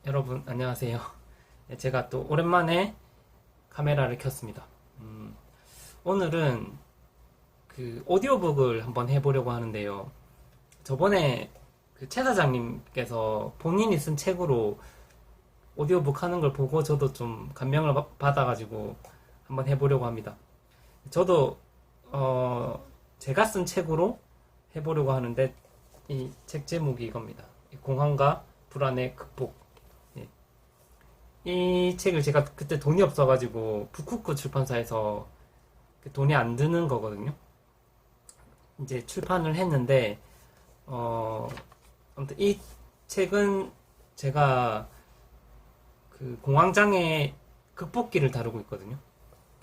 여러분 안녕하세요. 제가 또 오랜만에 카메라를 켰습니다. 오늘은 그 오디오북을 한번 해보려고 하는데요. 저번에 그 최 사장님께서 본인이 쓴 책으로 오디오북 하는 걸 보고 저도 좀 감명을 받아가지고 한번 해보려고 합니다. 저도 제가 쓴 책으로 해보려고 하는데 이 책 제목이 이겁니다. 공황과 불안의 극복. 이 책을 제가 그때 돈이 없어가지고 북쿠크 출판사에서 돈이 안 드는 거거든요. 이제 출판을 했는데 아무튼 이 책은 제가 그 공황장애 극복기를 다루고 있거든요.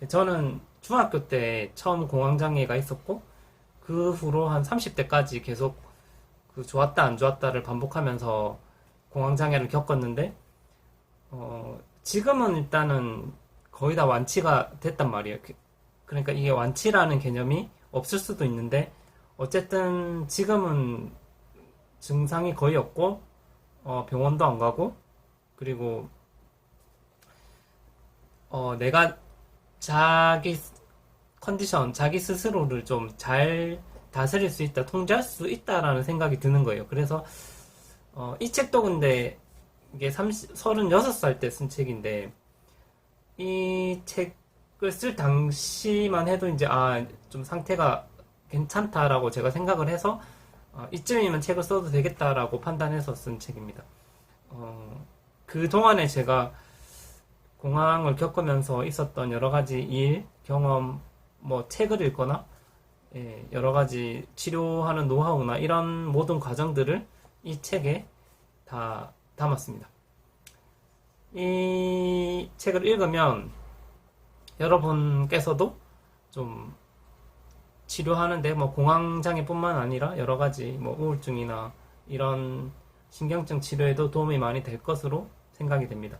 저는 중학교 때 처음 공황장애가 있었고 그 후로 한 30대까지 계속 그 좋았다 안 좋았다를 반복하면서 공황장애를 겪었는데 지금은 일단은 거의 다 완치가 됐단 말이에요. 그러니까 이게 완치라는 개념이 없을 수도 있는데, 어쨌든 지금은 증상이 거의 없고, 병원도 안 가고, 그리고, 내가 자기 컨디션, 자기 스스로를 좀 잘 다스릴 수 있다, 통제할 수 있다라는 생각이 드는 거예요. 그래서, 이 책도 근데 이게 36살 때 쓴 책인데, 이 책을 쓸 당시만 해도 이제, 좀 상태가 괜찮다라고 제가 생각을 해서, 이쯤이면 책을 써도 되겠다라고 판단해서 쓴 책입니다. 그 동안에 제가 공황을 겪으면서 있었던 여러 가지 일, 경험, 뭐 책을 읽거나, 여러 가지 치료하는 노하우나 이런 모든 과정들을 이 책에 다 담았습니다. 이 책을 읽으면 여러분께서도 좀 치료하는데 뭐 공황장애뿐만 아니라 여러 가지 뭐 우울증이나 이런 신경증 치료에도 도움이 많이 될 것으로 생각이 됩니다.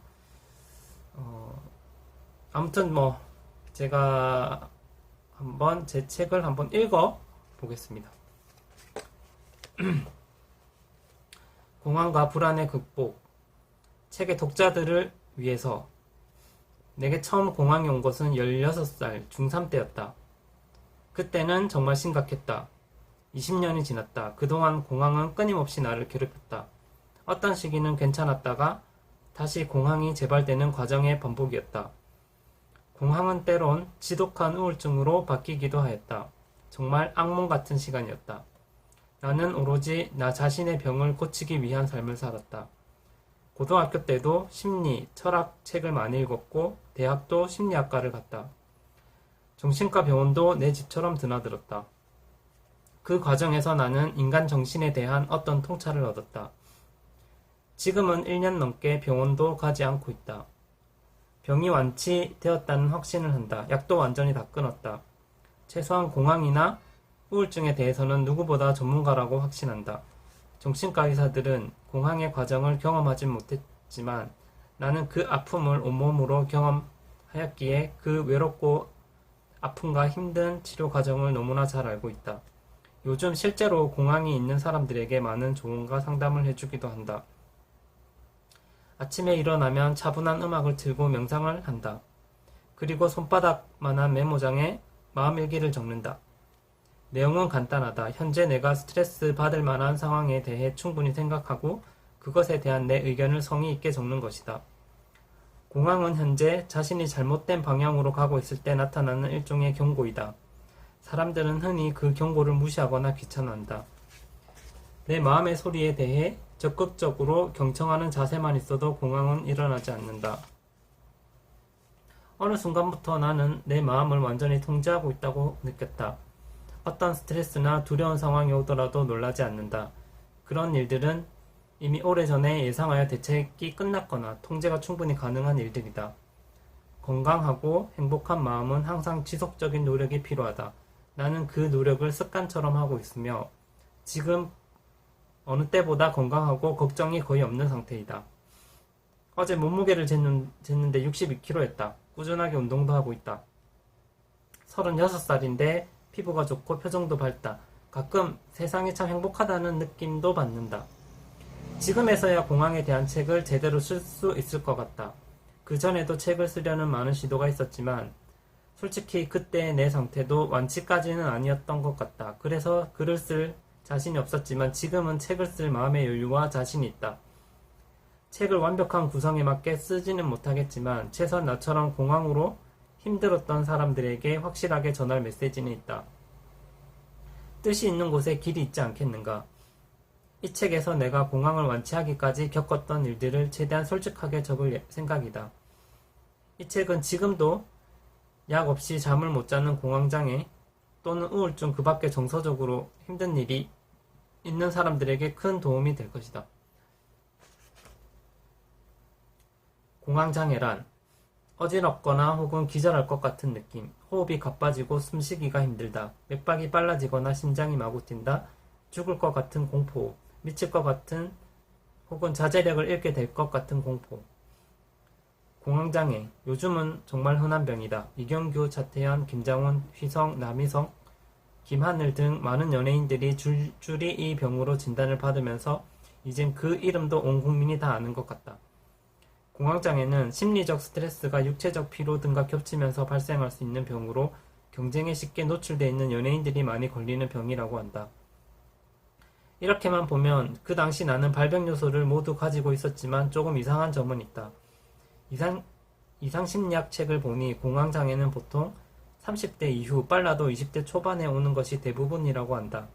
아무튼 뭐 제가 한번 제 책을 한번 읽어 보겠습니다. 공황과 불안의 극복. 책의 독자들을 위해서. 내게 처음 공황이 온 것은 16살 중3 때였다. 그때는 정말 심각했다. 20년이 지났다. 그동안 공황은 끊임없이 나를 괴롭혔다. 어떤 시기는 괜찮았다가 다시 공황이 재발되는 과정의 반복이었다. 공황은 때론 지독한 우울증으로 바뀌기도 하였다. 정말 악몽 같은 시간이었다. 나는 오로지 나 자신의 병을 고치기 위한 삶을 살았다. 고등학교 때도 심리, 철학 책을 많이 읽었고 대학도 심리학과를 갔다. 정신과 병원도 내 집처럼 드나들었다. 그 과정에서 나는 인간 정신에 대한 어떤 통찰을 얻었다. 지금은 1년 넘게 병원도 가지 않고 있다. 병이 완치되었다는 확신을 한다. 약도 완전히 다 끊었다. 최소한 공황이나 우울증에 대해서는 누구보다 전문가라고 확신한다. 정신과 의사들은 공황의 과정을 경험하진 못했지만 나는 그 아픔을 온몸으로 경험하였기에 그 외롭고 아픔과 힘든 치료 과정을 너무나 잘 알고 있다. 요즘 실제로 공황이 있는 사람들에게 많은 조언과 상담을 해주기도 한다. 아침에 일어나면 차분한 음악을 틀고 명상을 한다. 그리고 손바닥만한 메모장에 마음일기를 적는다. 내용은 간단하다. 현재 내가 스트레스 받을 만한 상황에 대해 충분히 생각하고 그것에 대한 내 의견을 성의 있게 적는 것이다. 공황은 현재 자신이 잘못된 방향으로 가고 있을 때 나타나는 일종의 경고이다. 사람들은 흔히 그 경고를 무시하거나 귀찮아한다. 내 마음의 소리에 대해 적극적으로 경청하는 자세만 있어도 공황은 일어나지 않는다. 어느 순간부터 나는 내 마음을 완전히 통제하고 있다고 느꼈다. 어떤 스트레스나 두려운 상황이 오더라도 놀라지 않는다. 그런 일들은 이미 오래전에 예상하여 대책이 끝났거나 통제가 충분히 가능한 일들이다. 건강하고 행복한 마음은 항상 지속적인 노력이 필요하다. 나는 그 노력을 습관처럼 하고 있으며 지금 어느 때보다 건강하고 걱정이 거의 없는 상태이다. 어제 몸무게를 쟀는데 62kg였다. 꾸준하게 운동도 하고 있다. 36살인데 피부가 좋고 표정도 밝다. 가끔 세상이 참 행복하다는 느낌도 받는다. 지금에서야 공황에 대한 책을 제대로 쓸 수 있을 것 같다. 그 전에도 책을 쓰려는 많은 시도가 있었지만 솔직히 그때의 내 상태도 완치까지는 아니었던 것 같다. 그래서 글을 쓸 자신이 없었지만 지금은 책을 쓸 마음의 여유와 자신이 있다. 책을 완벽한 구성에 맞게 쓰지는 못하겠지만 최소한 나처럼 공황으로 힘들었던 사람들에게 확실하게 전할 메시지는 있다. 뜻이 있는 곳에 길이 있지 않겠는가? 이 책에서 내가 공황을 완치하기까지 겪었던 일들을 최대한 솔직하게 적을 생각이다. 이 책은 지금도 약 없이 잠을 못 자는 공황장애 또는 우울증 그 밖에 정서적으로 힘든 일이 있는 사람들에게 큰 도움이 될 것이다. 공황장애란 어지럽거나 혹은 기절할 것 같은 느낌, 호흡이 가빠지고 숨쉬기가 힘들다, 맥박이 빨라지거나 심장이 마구 뛴다, 죽을 것 같은 공포, 미칠 것 같은 혹은 자제력을 잃게 될 것 같은 공포. 공황장애, 요즘은 정말 흔한 병이다. 이경규, 차태현, 김장훈, 휘성, 남희성, 김하늘 등 많은 연예인들이 줄줄이 이 병으로 진단을 받으면서 이젠 그 이름도 온 국민이 다 아는 것 같다. 공황장애는 심리적 스트레스가 육체적 피로 등과 겹치면서 발생할 수 있는 병으로 경쟁에 쉽게 노출되어 있는 연예인들이 많이 걸리는 병이라고 한다. 이렇게만 보면 그 당시 나는 발병 요소를 모두 가지고 있었지만 조금 이상한 점은 있다. 이상심리학 책을 보니 공황장애는 보통 30대 이후 빨라도 20대 초반에 오는 것이 대부분이라고 한다.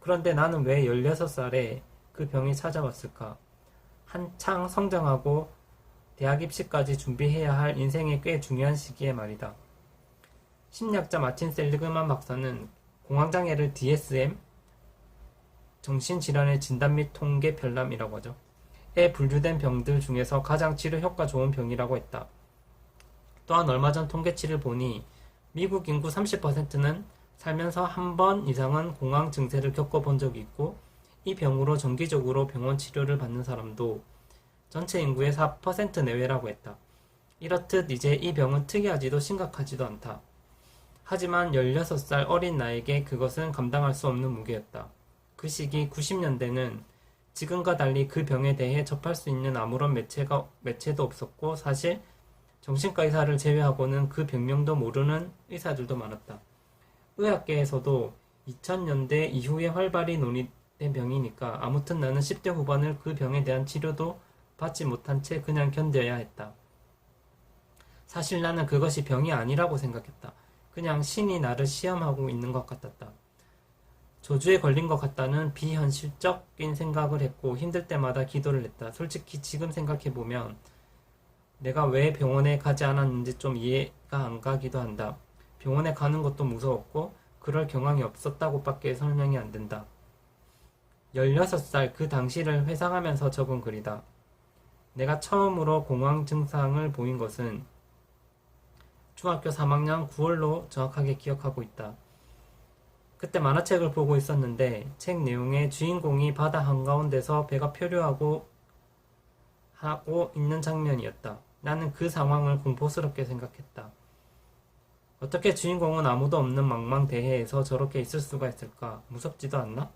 그런데 나는 왜 16살에 그 병이 찾아왔을까? 한창 성장하고 대학 입시까지 준비해야 할 인생의 꽤 중요한 시기에 말이다. 심리학자 마틴 셀리그만 박사는 공황장애를 DSM, 정신질환의 진단 및 통계 별남이라고 하죠. 에 분류된 병들 중에서 가장 치료 효과 좋은 병이라고 했다. 또한 얼마 전 통계치를 보니 미국 인구 30%는 살면서 한 번 이상은 공황 증세를 겪어본 적이 있고 이 병으로 정기적으로 병원 치료를 받는 사람도 전체 인구의 4% 내외라고 했다. 이렇듯 이제 이 병은 특이하지도 심각하지도 않다. 하지만 16살 어린 나에게 그것은 감당할 수 없는 무게였다. 그 시기 90년대는 지금과 달리 그 병에 대해 접할 수 있는 아무런 매체도 없었고 사실 정신과 의사를 제외하고는 그 병명도 모르는 의사들도 많았다. 의학계에서도 2000년대 이후에 활발히 논의된 병이니까 아무튼 나는 10대 후반을 그 병에 대한 치료도 받지 못한 채 그냥 견뎌야 했다. 사실 나는 그것이 병이 아니라고 생각했다. 그냥 신이 나를 시험하고 있는 것 같았다. 저주에 걸린 것 같다는 비현실적인 생각을 했고 힘들 때마다 기도를 했다. 솔직히 지금 생각해보면 내가 왜 병원에 가지 않았는지 좀 이해가 안 가기도 한다. 병원에 가는 것도 무서웠고 그럴 경황이 없었다고 밖에 설명이 안 된다. 16살 그 당시를 회상하면서 적은 글이다. 내가 처음으로 공황 증상을 보인 것은 중학교 3학년 9월로 정확하게 기억하고 있다. 그때 만화책을 보고 있었는데 책 내용에 주인공이 바다 한가운데서 배가 표류하고 있는 장면이었다. 나는 그 상황을 공포스럽게 생각했다. 어떻게 주인공은 아무도 없는 망망대해에서 저렇게 있을 수가 있을까? 무섭지도 않나?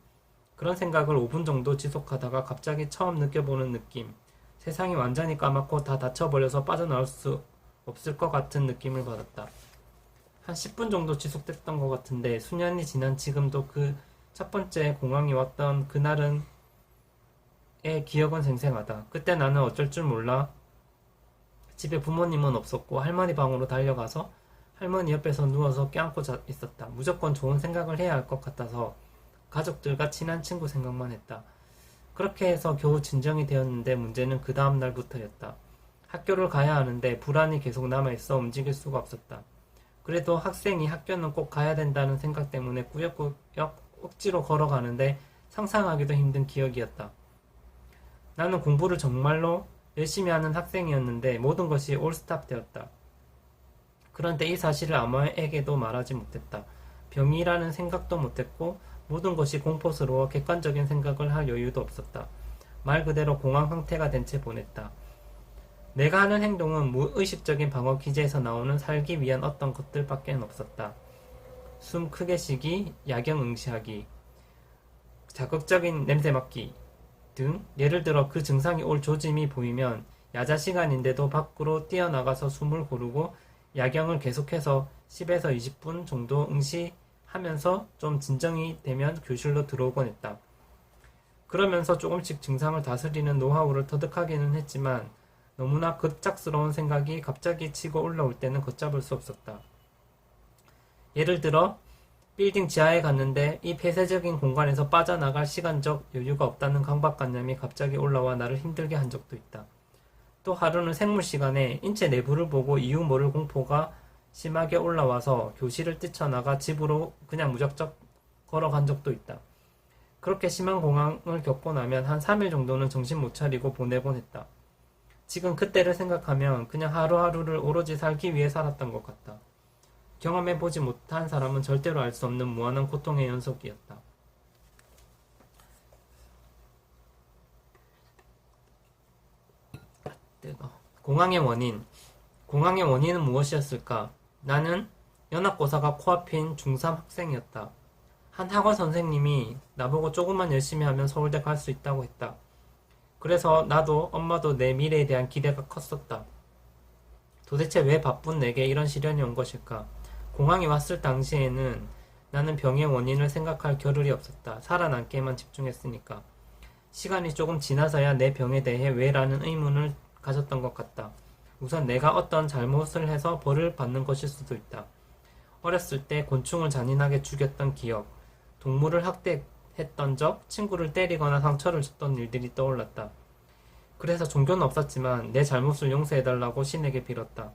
그런 생각을 5분 정도 지속하다가 갑자기 처음 느껴보는 느낌. 세상이 완전히 까맣고 다 닫혀버려서 빠져나올 수 없을 것 같은 느낌을 받았다. 한 10분 정도 지속됐던 것 같은데 수년이 지난 지금도 그 첫 번째 공황이 왔던 그날의 기억은 생생하다. 그때 나는 어쩔 줄 몰라 집에 부모님은 없었고 할머니 방으로 달려가서 할머니 옆에서 누워서 껴안고 있었다. 무조건 좋은 생각을 해야 할 것 같아서 가족들과 친한 친구 생각만 했다. 그렇게 해서 겨우 진정이 되었는데 문제는 그 다음 날부터였다. 학교를 가야 하는데 불안이 계속 남아있어 움직일 수가 없었다. 그래도 학생이 학교는 꼭 가야 된다는 생각 때문에 꾸역꾸역 억지로 걸어가는데 상상하기도 힘든 기억이었다. 나는 공부를 정말로 열심히 하는 학생이었는데 모든 것이 올스탑 되었다. 그런데 이 사실을 아무에게도 말하지 못했다. 병이라는 생각도 못했고 모든 것이 공포스러워 객관적인 생각을 할 여유도 없었다. 말 그대로 공황 상태가 된 채 보냈다. 내가 하는 행동은 무의식적인 방어 기제에서 나오는 살기 위한 어떤 것들밖에 없었다. 숨 크게 쉬기, 야경 응시하기, 자극적인 냄새 맡기, 등 예를 들어 그 증상이 올 조짐이 보이면 야자 시간인데도 밖으로 뛰어나가서 숨을 고르고 야경을 계속해서 10에서 20분 정도 응시하면서 좀 진정이 되면 교실로 들어오곤 했다. 그러면서 조금씩 증상을 다스리는 노하우를 터득하기는 했지만 너무나 급작스러운 생각이 갑자기 치고 올라올 때는 걷잡을 수 없었다. 예를 들어 빌딩 지하에 갔는데 이 폐쇄적인 공간에서 빠져나갈 시간적 여유가 없다는 강박관념이 갑자기 올라와 나를 힘들게 한 적도 있다. 또 하루는 생물 시간에 인체 내부를 보고 이유 모를 공포가 심하게 올라와서 교실을 뛰쳐나가 집으로 그냥 무작정 걸어간 적도 있다. 그렇게 심한 공황을 겪고 나면 한 3일 정도는 정신 못 차리고 보내곤 했다. 지금 그때를 생각하면 그냥 하루하루를 오로지 살기 위해 살았던 것 같다. 경험해보지 못한 사람은 절대로 알 수 없는 무한한 고통의 연속이었다. 공황의 원인. 공황의 원인은 무엇이었을까? 나는 연합고사가 코앞인 중3 학생이었다. 한 학원 선생님이 나보고 조금만 열심히 하면 서울대 갈 수 있다고 했다. 그래서 나도 엄마도 내 미래에 대한 기대가 컸었다. 도대체 왜 바쁜 내게 이런 시련이 온 것일까? 공황이 왔을 당시에는 나는 병의 원인을 생각할 겨를이 없었다. 살아남기에만 집중했으니까. 시간이 조금 지나서야 내 병에 대해 왜라는 의문을 가졌던 것 같다. 우선 내가 어떤 잘못을 해서 벌을 받는 것일 수도 있다. 어렸을 때 곤충을 잔인하게 죽였던 기억, 동물을 학대했던 적, 친구를 때리거나 상처를 줬던 일들이 떠올랐다. 그래서 종교는 없었지만 내 잘못을 용서해달라고 신에게 빌었다.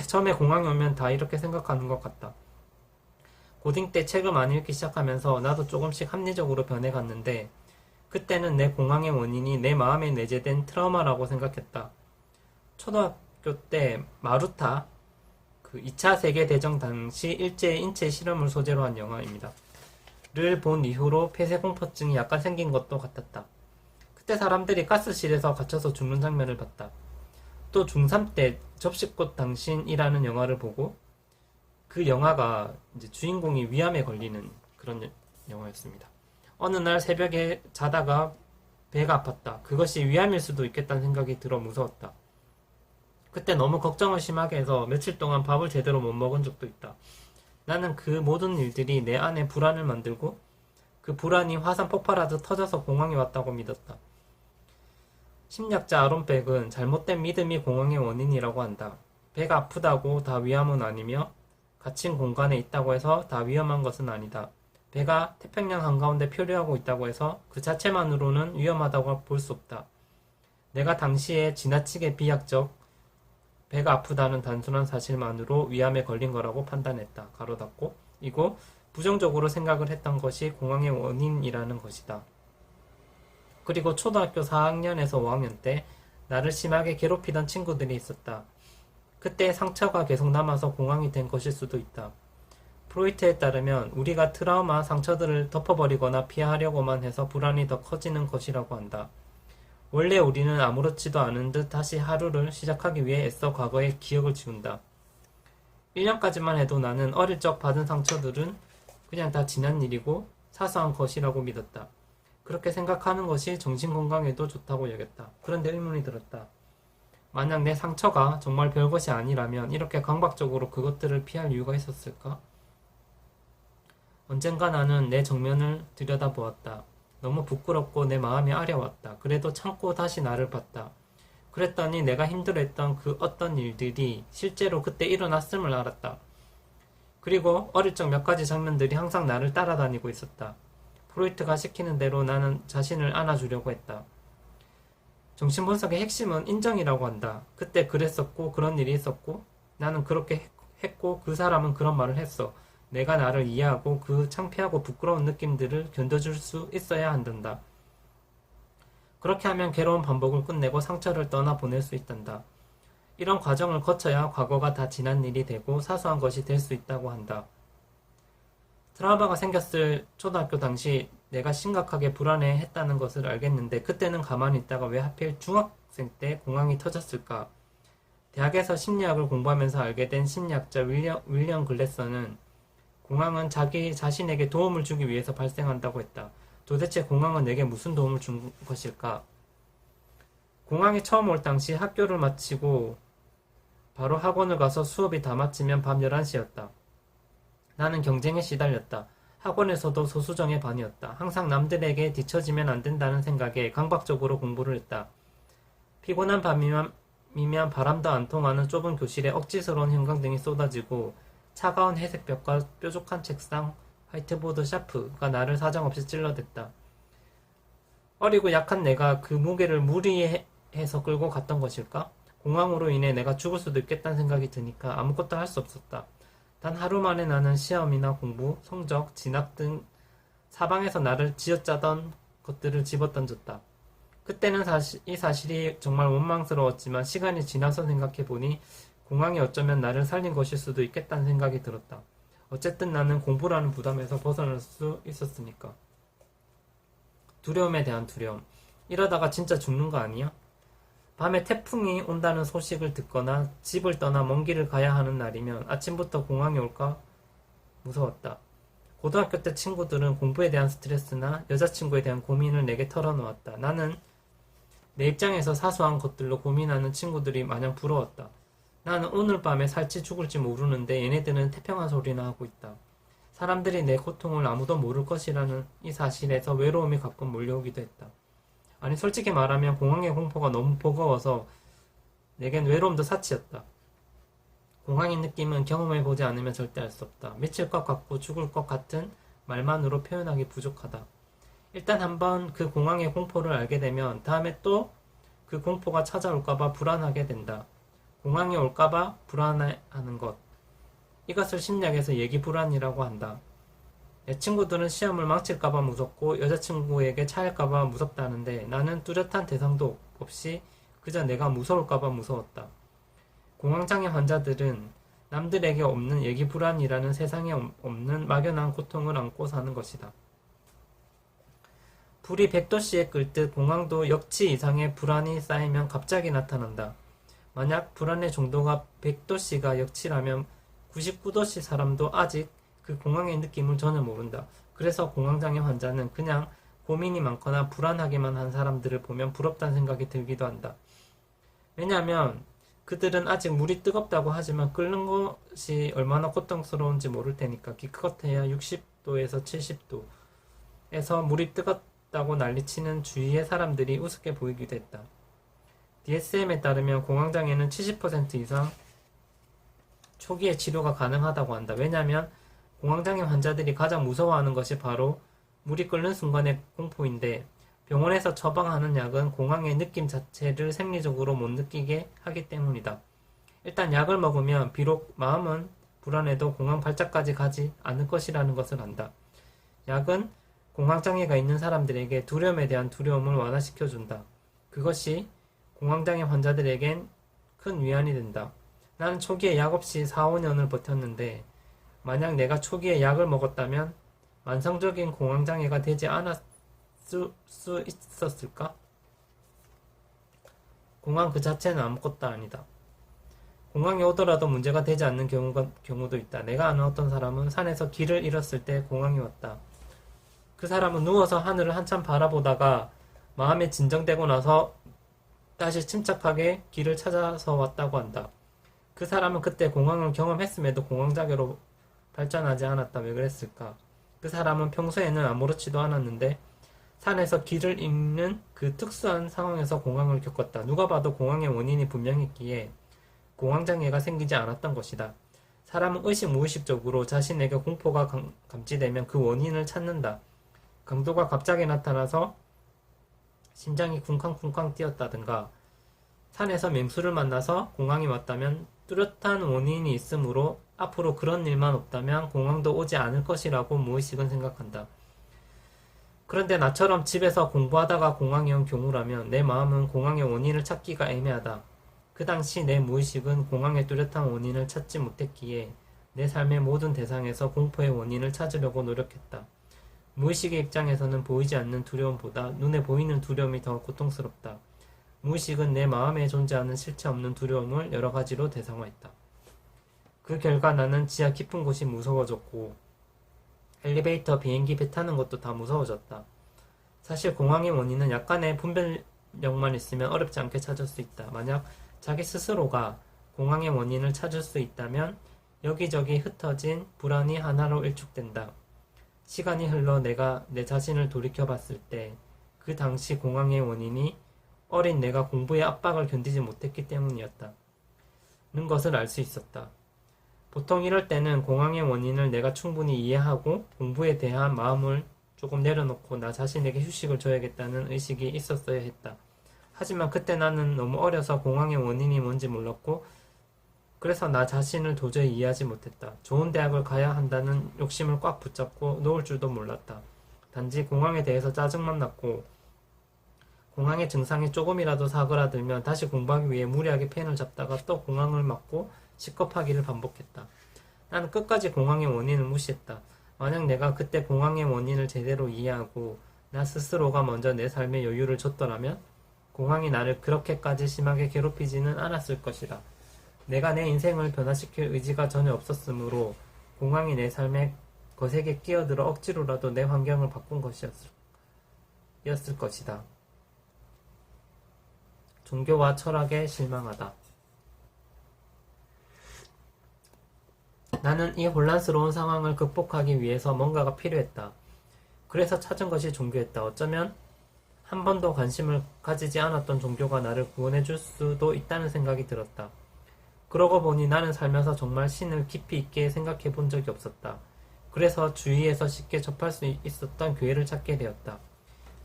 처음에 공황이 오면 다 이렇게 생각하는 것 같다. 고딩 때 책을 많이 읽기 시작하면서 나도 조금씩 합리적으로 변해갔는데 그때는 내 공황의 원인이 내 마음에 내재된 트라우마라고 생각했다. 초등학교 때 마루타, 그 2차 세계대전 당시 일제의 인체 실험을 소재로 한 영화입니다. 를 본 이후로 폐쇄공포증이 약간 생긴 것도 같았다. 그때 사람들이 가스실에서 갇혀서 죽는 장면을 봤다. 또 중3 때 접시꽃 당신이라는 영화를 보고 그 영화가 이제 주인공이 위암에 걸리는 그런 영화였습니다. 어느 날 새벽에 자다가 배가 아팠다. 그것이 위암일 수도 있겠다는 생각이 들어 무서웠다. 그때 너무 걱정을 심하게 해서 며칠 동안 밥을 제대로 못 먹은 적도 있다. 나는 그 모든 일들이 내 안에 불안을 만들고 그 불안이 화산 폭발하듯 터져서 공황이 왔다고 믿었다. 심리학자 아론 백은 잘못된 믿음이 공황의 원인이라고 한다. 배가 아프다고 다 위암은 아니며 갇힌 공간에 있다고 해서 다 위험한 것은 아니다. 배가 태평양 한가운데 표류하고 있다고 해서 그 자체만으로는 위험하다고 볼 수 없다. 내가 당시에 지나치게 비약적 배가 아프다는 단순한 사실만으로 위암에 걸린 거라고 판단했다. 가로 닫고 이고 부정적으로 생각을 했던 것이 공황의 원인이라는 것이다. 그리고 초등학교 4학년에서 5학년 때 나를 심하게 괴롭히던 친구들이 있었다. 그때 상처가 계속 남아서 공황이 된 것일 수도 있다. 프로이트에 따르면 우리가 트라우마 상처들을 덮어버리거나 피하려고만 해서 불안이 더 커지는 것이라고 한다. 원래 우리는 아무렇지도 않은 듯 다시 하루를 시작하기 위해 애써 과거의 기억을 지운다. 1년까지만 해도 나는 어릴 적 받은 상처들은 그냥 다 지난 일이고 사소한 것이라고 믿었다. 그렇게 생각하는 것이 정신건강에도 좋다고 여겼다. 그런데 의문이 들었다. 만약 내 상처가 정말 별것이 아니라면 이렇게 강박적으로 그것들을 피할 이유가 있었을까? 언젠가 나는 내 정면을 들여다보았다. 너무 부끄럽고 내 마음이 아려왔다. 그래도 참고 다시 나를 봤다. 그랬더니 내가 힘들어했던 그 어떤 일들이 실제로 그때 일어났음을 알았다. 그리고 어릴 적 몇 가지 장면들이 항상 나를 따라다니고 있었다. 프로이트가 시키는 대로 나는 자신을 안아주려고 했다. 정신분석의 핵심은 인정이라고 한다. 그때 그랬었고 그런 일이 있었고 나는 그렇게 했고 그 사람은 그런 말을 했어. 내가 나를 이해하고 그 창피하고 부끄러운 느낌들을 견뎌줄 수 있어야 한단다. 그렇게 하면 괴로운 반복을 끝내고 상처를 떠나보낼 수 있단다. 이런 과정을 거쳐야 과거가 다 지난 일이 되고 사소한 것이 될 수 있다고 한다. 트라우마가 생겼을 초등학교 당시 내가 심각하게 불안해했다는 것을 알겠는데 그때는 가만히 있다가 왜 하필 중학생 때 공황이 터졌을까? 대학에서 심리학을 공부하면서 알게 된 심리학자 윌리엄 글래서는 공황은 자기 자신에게 도움을 주기 위해서 발생한다고 했다. 도대체 공항은 내게 무슨 도움을 준 것일까? 공항에 처음 올 당시 학교를 마치고 바로 학원을 가서 수업이 다 마치면 밤 11시였다. 나는 경쟁에 시달렸다. 학원에서도 소수정의 반이었다. 항상 남들에게 뒤처지면 안 된다는 생각에 강박적으로 공부를 했다. 피곤한 밤이면 바람도 안 통하는 좁은 교실에 억지스러운 형광등이 쏟아지고 차가운 회색벽과 뾰족한 책상, 화이트보드 샤프가 나를 사정없이 찔러댔다. 어리고 약한 내가 그 무게를 무리해서 끌고 갔던 것일까? 공황으로 인해 내가 죽을 수도 있겠다는 생각이 드니까 아무것도 할 수 없었다. 단 하루 만에 나는 시험이나 공부, 성적, 진학 등 사방에서 나를 쥐어짜던 것들을 집어던졌다. 그때는 이 사실이 정말 원망스러웠지만 시간이 지나서 생각해보니 공황이 어쩌면 나를 살린 것일 수도 있겠다는 생각이 들었다. 어쨌든 나는 공부라는 부담에서 벗어날 수 있었으니까. 두려움에 대한 두려움. 이러다가 진짜 죽는 거 아니야? 밤에 태풍이 온다는 소식을 듣거나 집을 떠나 먼 길을 가야 하는 날이면 아침부터 공황이 올까 무서웠다. 고등학교 때 친구들은 공부에 대한 스트레스나 여자친구에 대한 고민을 내게 털어놓았다. 나는 내 입장에서 사소한 것들로 고민하는 친구들이 마냥 부러웠다. 나는 오늘 밤에 살지 죽을지 모르는데 얘네들은 태평한 소리나 하고 있다. 사람들이 내 고통을 아무도 모를 것이라는 이 사실에서 외로움이 가끔 몰려오기도 했다. 아니 솔직히 말하면 공황의 공포가 너무 버거워서 내겐 외로움도 사치였다. 공황의 느낌은 경험해보지 않으면 절대 알 수 없다. 미칠 것 같고 죽을 것 같은 말만으로 표현하기 부족하다. 일단 한번 그 공황의 공포를 알게 되면 다음에 또 그 공포가 찾아올까봐 불안하게 된다. 공황이 올까봐 불안해하는 것. 이것을 심리학에서 예기불안이라고 한다. 내 친구들은 시험을 망칠까봐 무섭고 여자친구에게 차일까봐 무섭다는데 나는 뚜렷한 대상도 없이 그저 내가 무서울까봐 무서웠다. 공황장애 환자들은 남들에게 없는 예기불안이라는 세상에 없는 막연한 고통을 안고 사는 것이다. 불이 100도씨에 끓 듯 공황도 역치 이상의 불안이 쌓이면 갑자기 나타난다. 만약 불안의 정도가 100도씨가 역치라면 99도씨 사람도 아직 그 공황의 느낌을 전혀 모른다. 그래서 공황장애 환자는 그냥 고민이 많거나 불안하기만 한 사람들을 보면 부럽다는 생각이 들기도 한다. 왜냐하면 그들은 아직 물이 뜨겁다고 하지만 끓는 것이 얼마나 고통스러운지 모를 테니까. 기껏해야 60도에서 70도에서 물이 뜨겁다고 난리치는 주위의 사람들이 우습게 보이기도 했다. DSM에 따르면 공황장애는 70% 이상 초기에 치료가 가능하다고 한다. 왜냐하면 공황장애 환자들이 가장 무서워하는 것이 바로 물이 끓는 순간의 공포인데 병원에서 처방하는 약은 공황의 느낌 자체를 생리적으로 못 느끼게 하기 때문이다. 일단 약을 먹으면 비록 마음은 불안해도 공황 발작까지 가지 않을 것이라는 것을 안다. 약은 공황장애가 있는 사람들에게 두려움에 대한 두려움을 완화시켜준다. 그것이 공황장애 환자들에겐 큰 위안이 된다. 나는 초기에 약 없이 4, 5년을 버텼는데 만약 내가 초기에 약을 먹었다면 만성적인 공황장애가 되지 않았을 수 있었을까? 공황 그 자체는 아무것도 아니다. 공황이 오더라도 문제가 되지 않는 경우도 있다. 내가 아는 어떤 사람은 산에서 길을 잃었을 때 공황이 왔다. 그 사람은 누워서 하늘을 한참 바라보다가 마음에 진정되고 나서 다시 침착하게 길을 찾아서 왔다고 한다. 그 사람은 그때 공황을 경험했음에도 공황장애로 발전하지 않았다. 왜 그랬을까? 그 사람은 평소에는 아무렇지도 않았는데 산에서 길을 잃는 그 특수한 상황에서 공황을 겪었다. 누가 봐도 공황의 원인이 분명했기에 공황장애가 생기지 않았던 것이다. 사람은 의식 무의식적으로 자신에게 공포가 감지되면 그 원인을 찾는다. 강도가 갑자기 나타나서 심장이 쿵쾅쿵쾅 뛰었다든가 산에서 맹수를 만나서 공황이 왔다면 뚜렷한 원인이 있으므로 앞으로 그런 일만 없다면 공황도 오지 않을 것이라고 무의식은 생각한다. 그런데 나처럼 집에서 공부하다가 공황이 온 경우라면 내 마음은 공황의 원인을 찾기가 애매하다. 그 당시 내 무의식은 공황의 뚜렷한 원인을 찾지 못했기에 내 삶의 모든 대상에서 공포의 원인을 찾으려고 노력했다. 무의식의 입장에서는 보이지 않는 두려움보다 눈에 보이는 두려움이 더 고통스럽다. 무의식은 내 마음에 존재하는 실체 없는 두려움을 여러 가지로 대상화했다. 그 결과 나는 지하 깊은 곳이 무서워졌고 엘리베이터, 비행기, 배 타는 것도 다 무서워졌다. 사실 공황의 원인은 약간의 분별력만 있으면 어렵지 않게 찾을 수 있다. 만약 자기 스스로가 공황의 원인을 찾을 수 있다면 여기저기 흩어진 불안이 하나로 일축된다. 시간이 흘러 내가 내 자신을 돌이켜 봤을 때 그 당시 공황의 원인이 어린 내가 공부의 압박을 견디지 못했기 때문이었다. 는 것을 알 수 있었다. 보통 이럴 때는 공황의 원인을 내가 충분히 이해하고 공부에 대한 마음을 조금 내려놓고 나 자신에게 휴식을 줘야겠다는 의식이 있었어야 했다. 하지만 그때 나는 너무 어려서 공황의 원인이 뭔지 몰랐고 그래서 나 자신을 도저히 이해하지 못했다. 좋은 대학을 가야 한다는 욕심을 꽉 붙잡고 놓을 줄도 몰랐다. 단지 공황에 대해서 짜증만 났고 공황의 증상이 조금이라도 사그라들면 다시 공부하기 위해 무리하게 펜을 잡다가 또 공황을 맞고 식겁하기를 반복했다. 나는 끝까지 공황의 원인을 무시했다. 만약 내가 그때 공황의 원인을 제대로 이해하고 나 스스로가 먼저 내 삶에 여유를 줬더라면 공황이 나를 그렇게까지 심하게 괴롭히지는 않았을 것이다. 내가 내 인생을 변화시킬 의지가 전혀 없었으므로 공황이 내 삶에 거세게 끼어들어 억지로라도 내 환경을 바꾼 것이었을 것이다. 종교와 철학에 실망하다. 나는 이 혼란스러운 상황을 극복하기 위해서 뭔가가 필요했다. 그래서 찾은 것이 종교였다. 어쩌면 한 번도 관심을 가지지 않았던 종교가 나를 구원해 줄 수도 있다는 생각이 들었다. 그러고 보니 나는 살면서 정말 신을 깊이 있게 생각해 본 적이 없었다. 그래서 주위에서 쉽게 접할 수 있었던 교회를 찾게 되었다.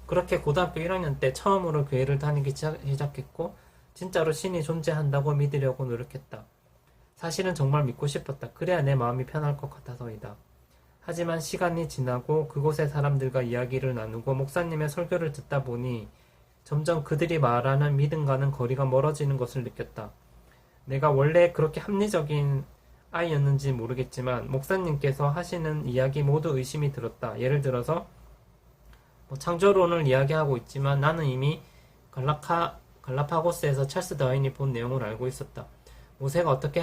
그렇게 고등학교 1학년 때 처음으로 교회를 다니기 시작했고 진짜로 신이 존재한다고 믿으려고 노력했다. 사실은 정말 믿고 싶었다. 그래야 내 마음이 편할 것 같아서이다. 하지만 시간이 지나고 그곳의 사람들과 이야기를 나누고 목사님의 설교를 듣다 보니 점점 그들이 말하는 믿음과는 거리가 멀어지는 것을 느꼈다. 내가 원래 그렇게 합리적인 아이였는지 모르겠지만 목사님께서 하시는 이야기 모두 의심이 들었다. 예를 들어서 창조론을 이야기하고 있지만 나는 이미 갈라파고스에서 찰스 다윈이 본 내용을 알고 있었다. 모세가 어떻게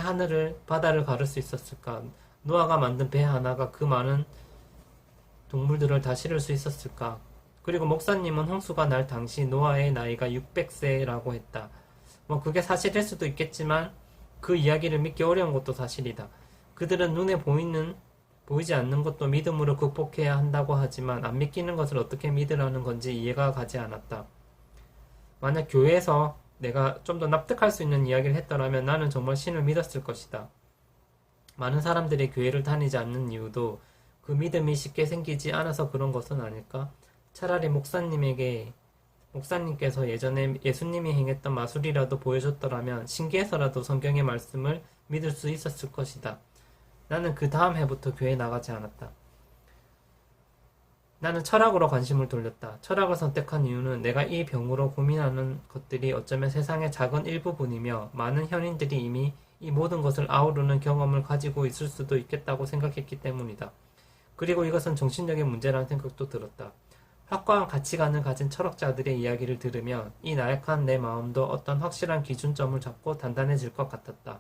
바다를 가를 수 있었을까? 노아가 만든 배 하나가 그 많은 동물들을 다 실을 수 있었을까? 그리고 목사님은 홍수가 날 당시 노아의 나이가 600세라고 했다. 그게 사실일 수도 있겠지만 그 이야기를 믿기 어려운 것도 사실이다. 그들은 눈에 보이지 않는 것도 믿음으로 극복해야 한다고 하지만 안 믿기는 것을 어떻게 믿으라는 건지 이해가 가지 않았다. 만약 교회에서 내가 좀 더 납득할 수 있는 이야기를 했더라면 나는 정말 신을 믿었을 것이다. 많은 사람들이 교회를 다니지 않는 이유도 그 믿음이 쉽게 생기지 않아서 그런 것은 아닐까? 차라리 목사님께서 예전에 예수님이 행했던 마술이라도 보여줬더라면 신기해서라도 성경의 말씀을 믿을 수 있었을 것이다. 나는 그 다음 해부터 교회에 나가지 않았다. 나는 철학으로 관심을 돌렸다. 철학을 선택한 이유는 내가 이 병으로 고민하는 것들이 어쩌면 세상의 작은 일부분이며 많은 현인들이 이미 이 모든 것을 아우르는 경험을 가지고 있을 수도 있겠다고 생각했기 때문이다. 그리고 이것은 정신적인 문제라는 생각도 들었다. 확고한 가치관을 가진 철학자들의 이야기를 들으면 이 나약한 내 마음도 어떤 확실한 기준점을 잡고 단단해질 것 같았다.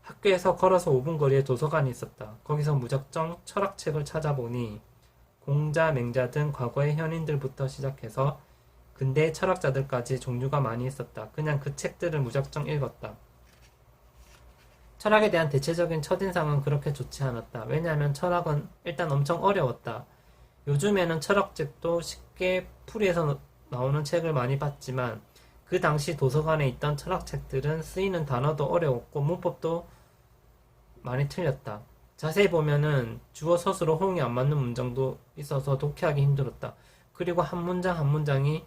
학교에서 걸어서 5분 거리에 도서관이 있었다. 거기서 무작정 철학책을 찾아보니 공자, 맹자 등 과거의 현인들부터 시작해서 근대의 철학자들까지 종류가 많이 있었다. 그냥 그 책들을 무작정 읽었다. 철학에 대한 대체적인 첫인상은 그렇게 좋지 않았다. 왜냐하면 철학은 일단 엄청 어려웠다. 요즘에는 철학책도 쉽게 풀이해서 나오는 책을 많이 봤지만 그 당시 도서관에 있던 철학책들은 쓰이는 단어도 어려웠고 문법도 많이 틀렸다. 자세히 보면은 주어 서술어 호응이 안 맞는 문장도 있어서 독해하기 힘들었다. 그리고 한 문장 한 문장이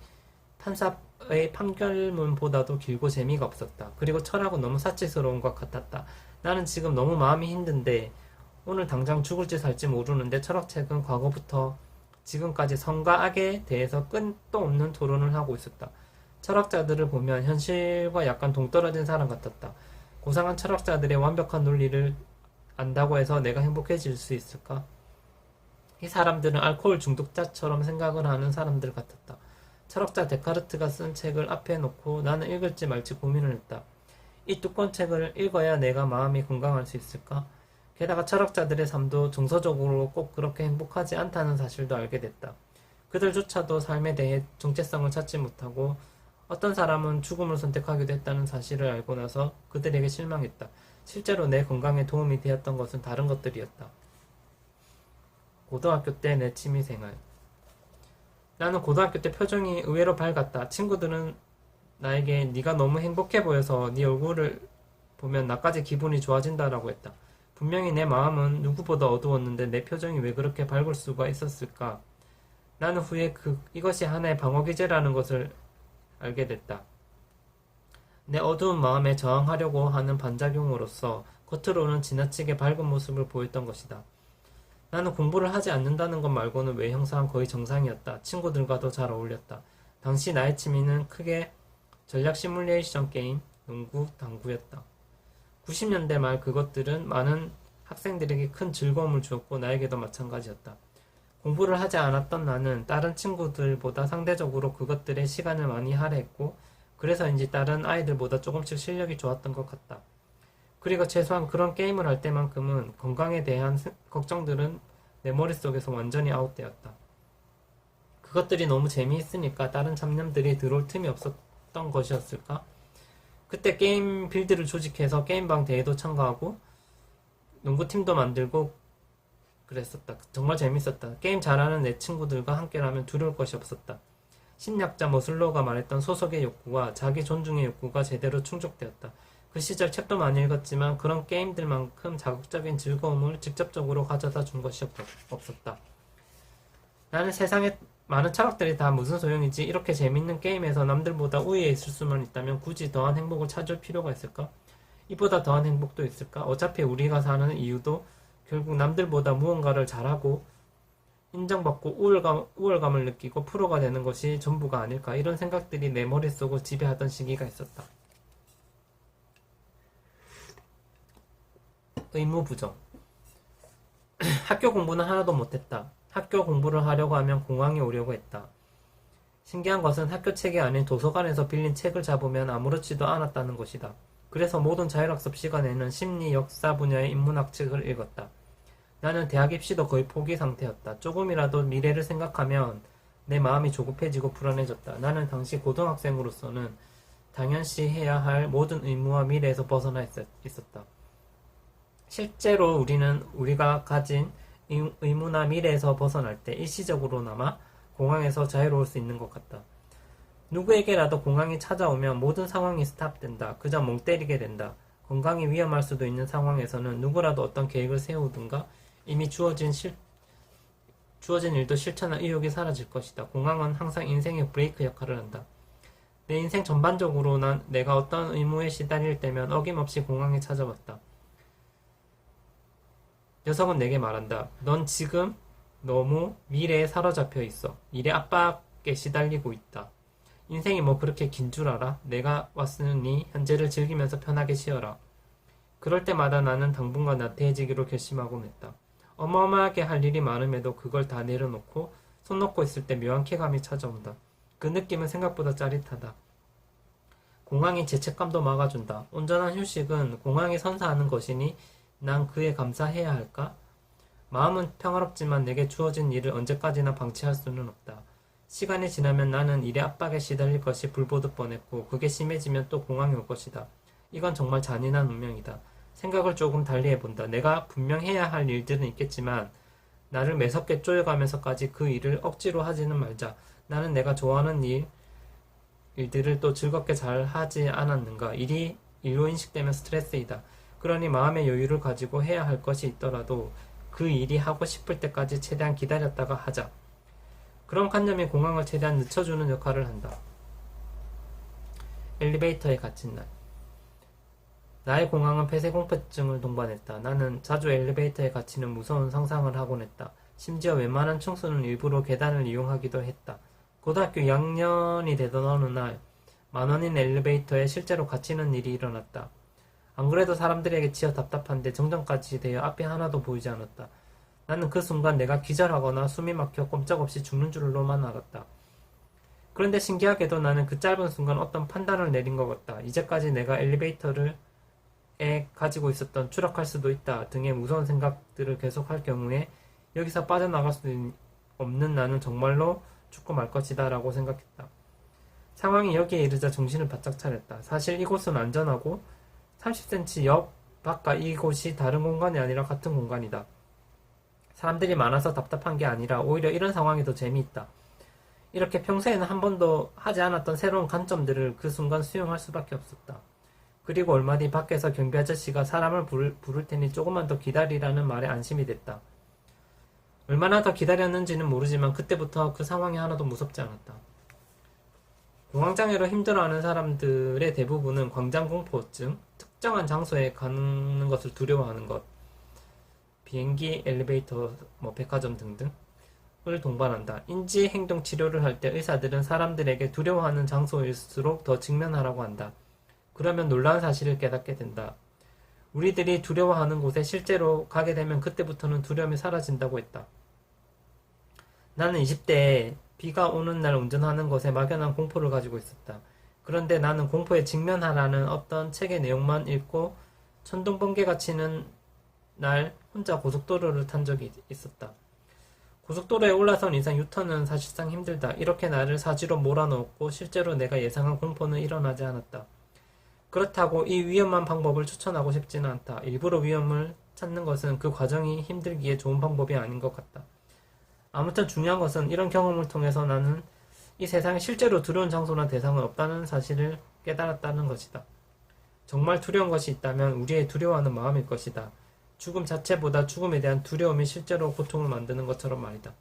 판사의 판결문보다도 길고 재미가 없었다. 그리고 철학은 너무 사치스러운 것 같았다. 나는 지금 너무 마음이 힘든데 오늘 당장 죽을지 살지 모르는데 철학책은 과거부터 지금까지 선과 악에 대해서 끝도 없는 토론을 하고 있었다. 철학자들을 보면 현실과 약간 동떨어진 사람 같았다. 고상한 철학자들의 완벽한 논리를 안다고 해서 내가 행복해질 수 있을까? 이 사람들은 알코올 중독자처럼 생각을 하는 사람들 같았다. 철학자 데카르트가 쓴 책을 앞에 놓고 나는 읽을지 말지 고민을 했다. 이 두꺼운 책을 읽어야 내가 마음이 건강할 수 있을까? 게다가 철학자들의 삶도 정서적으로 꼭 그렇게 행복하지 않다는 사실도 알게 됐다. 그들조차도 삶에 대해 정체성을 찾지 못하고 어떤 사람은 죽음을 선택하기도 했다는 사실을 알고 나서 그들에게 실망했다. 실제로 내 건강에 도움이 되었던 것은 다른 것들이었다. 고등학교 때 내 취미생활. 나는 고등학교 때 표정이 의외로 밝았다. 친구들은 나에게 네가 너무 행복해 보여서 네 얼굴을 보면 나까지 기분이 좋아진다라고 했다. 분명히 내 마음은 누구보다 어두웠는데 내 표정이 왜 그렇게 밝을 수가 있었을까? 나는 후에 이것이 하나의 방어기제라는 것을 알게 됐다. 내 어두운 마음에 저항하려고 하는 반작용으로서 겉으로는 지나치게 밝은 모습을 보였던 것이다. 나는 공부를 하지 않는다는 것 말고는 외형상 거의 정상이었다. 친구들과도 잘 어울렸다. 당시 나의 취미는 크게 전략 시뮬레이션 게임, 농구, 당구였다. 90년대 말 그것들은 많은 학생들에게 큰 즐거움을 주었고 나에게도 마찬가지였다. 공부를 하지 않았던 나는 다른 친구들보다 상대적으로 그것들에 시간을 많이 할애했고 그래서인지 다른 아이들보다 조금씩 실력이 좋았던 것 같다. 그리고 최소한 그런 게임을 할 때만큼은 건강에 대한 걱정들은 내 머릿속에서 완전히 아웃되었다. 그것들이 너무 재미있으니까 다른 잡념들이 들어올 틈이 없었던 것이었을까? 그때 게임 빌드를 조직해서 게임방 대회도 참가하고 농구팀도 만들고 그랬었다. 정말 재밌었다. 게임 잘하는 내 친구들과 함께라면 두려울 것이 없었다. 심리학자 머슬로우가 말했던 소속의 욕구와 자기 존중의 욕구가 제대로 충족되었다. 그 시절 책도 많이 읽었지만 그런 게임들만큼 자극적인 즐거움을 직접적으로 가져다 준 것이 없었다. 나는 세상에 많은 철학들이 다 무슨 소용이지? 이렇게 재밌는 게임에서 남들보다 우위에 있을 수만 있다면 굳이 더한 행복을 찾을 필요가 있을까? 이보다 더한 행복도 있을까? 어차피 우리가 사는 이유도 결국 남들보다 무언가를 잘하고 인정받고 우월감을 느끼고 프로가 되는 것이 전부가 아닐까? 이런 생각들이 내 머릿속을 지배하던 시기가 있었다. 의무부정. 학교 공부는 하나도 못했다. 학교 공부를 하려고 하면 공항에 오려고 했다. 신기한 것은 학교 책이 아닌 도서관에서 빌린 책을 잡으면 아무렇지도 않았다는 것이다. 그래서 모든 자율학습 시간에는 심리, 역사 분야의 인문학 책을 읽었다. 나는 대학 입시도 거의 포기 상태였다. 조금이라도 미래를 생각하면 내 마음이 조급해지고 불안해졌다. 나는 당시 고등학생으로서는 당연시 해야 할 모든 의무와 미래에서 벗어나 있었다. 실제로 우리가 가진 의무나 미래에서 벗어날 때 일시적으로나마 공항에서 자유로울 수 있는 것 같다. 누구에게라도 공항이 찾아오면 모든 상황이 스탑된다. 그저 멍 때리게 된다. 건강이 위험할 수도 있는 상황에서는 누구라도 어떤 계획을 세우든가 이미 주어진 일도 실천할 의욕이 사라질 것이다. 공항은 항상 인생의 브레이크 역할을 한다. 내 인생 전반적으로 난 내가 어떤 의무에 시달릴 때면 어김없이 공항에 찾아왔다. 녀석은 내게 말한다. 넌 지금 너무 미래에 사로잡혀 있어. 일의 압박에 시달리고 있다. 인생이 뭐 그렇게 긴 줄 알아? 내가 왔으니 현재를 즐기면서 편하게 쉬어라. 그럴 때마다 나는 당분간 나태해지기로 결심하곤 했다. 어마어마하게 할 일이 많음에도 그걸 다 내려놓고 손 놓고 있을 때 묘한 쾌감이 찾아온다. 그 느낌은 생각보다 짜릿하다. 공항이 죄책감도 막아준다. 온전한 휴식은 공항이 선사하는 것이니 난 그에 감사해야 할까? 마음은 평화롭지만 내게 주어진 일을 언제까지나 방치할 수는 없다. 시간이 지나면 나는 일의 압박에 시달릴 것이 불보듯 뻔했고 그게 심해지면 또 공항에 올 것이다. 이건 정말 잔인한 운명이다. 생각을 조금 달리 해본다. 내가 분명 해야 할 일들은 있겠지만 나를 매섭게 쪼여가면서까지 그 일을 억지로 하지는 말자. 나는 내가 좋아하는 일들을 또 즐겁게 잘 하지 않았는가. 일이 일로 인식되면 스트레스이다. 그러니 마음의 여유를 가지고 해야 할 것이 있더라도 그 일이 하고 싶을 때까지 최대한 기다렸다가 하자. 그런 관념이 공항을 최대한 늦춰주는 역할을 한다. 엘리베이터에 갇힌 날. 나의 공항은 폐쇄공포증을 동반했다. 나는 자주 엘리베이터에 갇히는 무서운 상상을 하곤 했다. 심지어 웬만한 충수는 일부러 계단을 이용하기도 했다. 고등학교 2학년이 되던 어느 날 10,000원인 엘리베이터에 실제로 갇히는 일이 일어났다. 안 그래도 사람들에게 치여 답답한데 정전까지 되어 앞이 하나도 보이지 않았다. 나는 그 순간 내가 기절하거나 숨이 막혀 꼼짝없이 죽는 줄로만 알았다. 그런데 신기하게도 나는 그 짧은 순간 어떤 판단을 내린 것 같다. 이제까지 내가 엘리베이터에 가지고 있었던 추락할 수도 있다 등의 무서운 생각들을 계속할 경우에 여기서 빠져나갈 수 없는 나는 정말로 죽고 말 것이다 라고 생각했다. 상황이 여기에 이르자 정신을 바짝 차렸다. 사실 이곳은 안전하고 30cm 옆 바깥 이곳이 다른 공간이 아니라 같은 공간이다. 사람들이 많아서 답답한 게 아니라 오히려 이런 상황이 더 재미있다. 이렇게 평소에는 한 번도 하지 않았던 새로운 관점들을 그 순간 수용할 수밖에 없었다. 그리고 얼마 뒤 밖에서 경비 아저씨가 사람을 부를 테니 조금만 더 기다리라는 말에 안심이 됐다. 얼마나 더 기다렸는지는 모르지만 그때부터 그 상황이 하나도 무섭지 않았다. 공황장애로 힘들어하는 사람들의 대부분은 광장공포증, 특정한 장소에 가는 것을 두려워하는 것, 비행기, 엘리베이터, 백화점 등등을 동반한다. 인지행동 치료를 할 때 의사들은 사람들에게 두려워하는 장소일수록 더 직면하라고 한다. 그러면 놀라운 사실을 깨닫게 된다. 우리들이 두려워하는 곳에 실제로 가게 되면 그때부터는 두려움이 사라진다고 했다. 나는 20대에 비가 오는 날 운전하는 것에 막연한 공포를 가지고 있었다. 그런데 나는 공포에 직면하라는 어떤 책의 내용만 읽고 천둥번개가 치는 날 혼자 고속도로를 탄 적이 있었다. 고속도로에 올라선 이상 유턴은 사실상 힘들다. 이렇게 나를 사지로 몰아넣었고 실제로 내가 예상한 공포는 일어나지 않았다. 그렇다고 이 위험한 방법을 추천하고 싶지는 않다. 일부러 위험을 찾는 것은 그 과정이 힘들기에 좋은 방법이 아닌 것 같다. 아무튼 중요한 것은 이런 경험을 통해서 나는 이 세상에 실제로 두려운 장소나 대상은 없다는 사실을 깨달았다는 것이다. 정말 두려운 것이 있다면 우리의 두려워하는 마음일 것이다. 죽음 자체보다 죽음에 대한 두려움이 실제로 고통을 만드는 것처럼 말이다.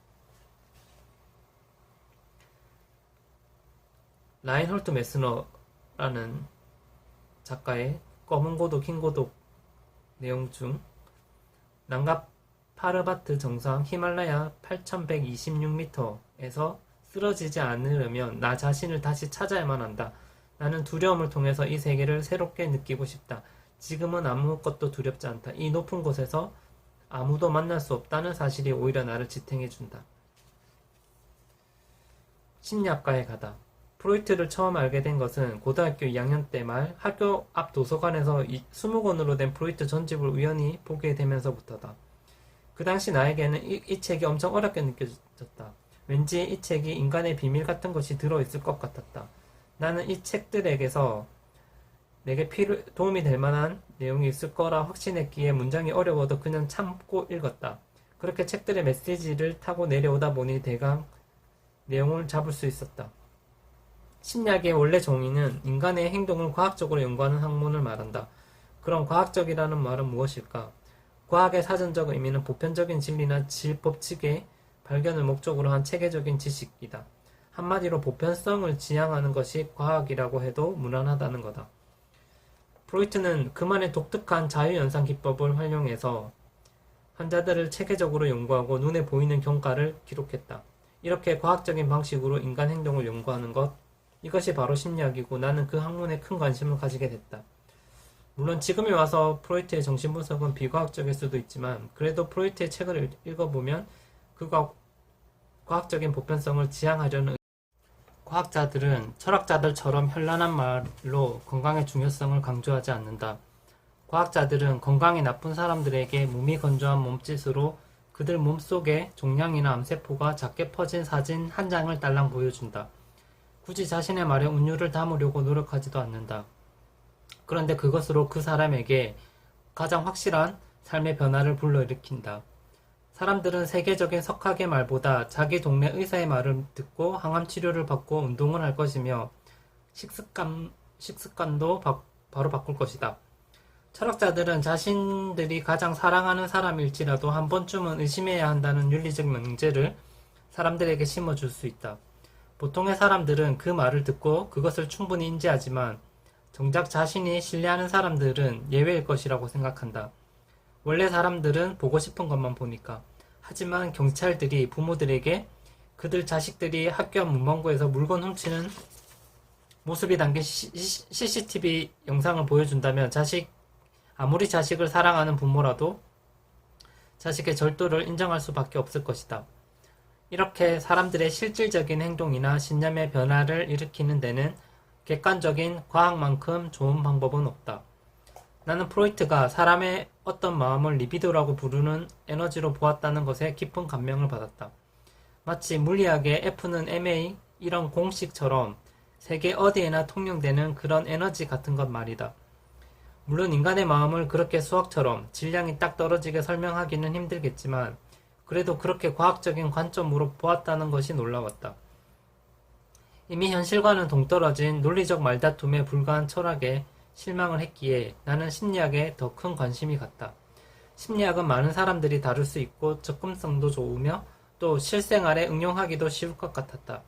라인홀트 메스너라는 작가의 검은 고독, 흰 고독 내용 중 남갑 파르바트 정상 히말라야 8126m에서 쓰러지지 않으려면 나 자신을 다시 찾아야만 한다. 나는 두려움을 통해서 이 세계를 새롭게 느끼고 싶다. 지금은 아무것도 두렵지 않다. 이 높은 곳에서 아무도 만날 수 없다는 사실이 오히려 나를 지탱해준다. 심리학과에 가다. 프로이트를 처음 알게 된 것은 고등학교 2학년 때 말 학교 앞 도서관에서 20권으로 된 프로이트 전집을 우연히 보게 되면서부터다. 그 당시 나에게는 이 책이 엄청 어렵게 느껴졌다. 왠지 이 책이 인간의 비밀 같은 것이 들어있을 것 같았다. 나는 이 책들에게서 내게 도움이 될 만한 내용이 있을 거라 확신했기에 문장이 어려워도 그냥 참고 읽었다. 그렇게 책들의 메시지를 타고 내려오다 보니 대강 내용을 잡을 수 있었다. 심리학의 원래 정의는 인간의 행동을 과학적으로 연구하는 학문을 말한다. 그럼 과학적이라는 말은 무엇일까? 과학의 사전적 의미는 보편적인 진리나 질법칙의 발견을 목적으로 한 체계적인 지식이다. 한마디로 보편성을 지향하는 것이 과학이라고 해도 무난하다는 거다. 프로이트는 그만의 독특한 자유연상 기법을 활용해서 환자들을 체계적으로 연구하고 눈에 보이는 경과를 기록했다. 이렇게 과학적인 방식으로 인간 행동을 연구하는 것, 이것이 바로 심리학이고 나는 그 학문에 큰 관심을 가지게 됐다. 물론 지금에 와서 프로이트의 정신분석은 비과학적일 수도 있지만 그래도 프로이트의 책을 읽어보면 그 과학적인 보편성을 지향하려는 과학자들은 철학자들처럼 현란한 말로 건강의 중요성을 강조하지 않는다. 과학자들은 건강이 나쁜 사람들에게 몸이 건조한 몸짓으로 그들 몸속에 종양이나 암세포가 작게 퍼진 사진 한 장을 딸랑 보여준다. 굳이 자신의 말에 운율을 담으려고 노력하지도 않는다. 그런데 그것으로 그 사람에게 가장 확실한 삶의 변화를 불러일으킨다. 사람들은 세계적인 석학의 말보다 자기 동네 의사의 말을 듣고 항암 치료를 받고 운동을 할 것이며 식습관도 바로 바꿀 것이다. 철학자들은 자신들이 가장 사랑하는 사람일지라도 한 번쯤은 의심해야 한다는 윤리적 명제를 사람들에게 심어줄 수 있다. 보통의 사람들은 그 말을 듣고 그것을 충분히 인지하지만 정작 자신이 신뢰하는 사람들은 예외일 것이라고 생각한다. 원래 사람들은 보고 싶은 것만 보니까. 하지만 경찰들이 부모들에게 그들 자식들이 학교 앞 문방구에서 물건 훔치는 모습이 담긴 CCTV 영상을 보여준다면 아무리 자식을 사랑하는 부모라도 자식의 절도를 인정할 수밖에 없을 것이다. 이렇게 사람들의 실질적인 행동이나 신념의 변화를 일으키는 데는 객관적인 과학만큼 좋은 방법은 없다. 나는 프로이트가 사람의 어떤 마음을 리비도라고 부르는 에너지로 보았다는 것에 깊은 감명을 받았다. 마치 물리학의 F는 ma 이런 공식처럼 세계 어디에나 통용되는 그런 에너지 같은 것 말이다. 물론 인간의 마음을 그렇게 수학처럼 질량이 딱 떨어지게 설명하기는 힘들겠지만 그래도 그렇게 과학적인 관점으로 보았다는 것이 놀라웠다. 이미 현실과는 동떨어진 논리적 말다툼에 불과한 철학에 실망을 했기에 나는 심리학에 더 큰 관심이 갔다. 심리학은 많은 사람들이 다룰 수 있고 접근성도 좋으며 또 실생활에 응용하기도 쉬울 것 같았다.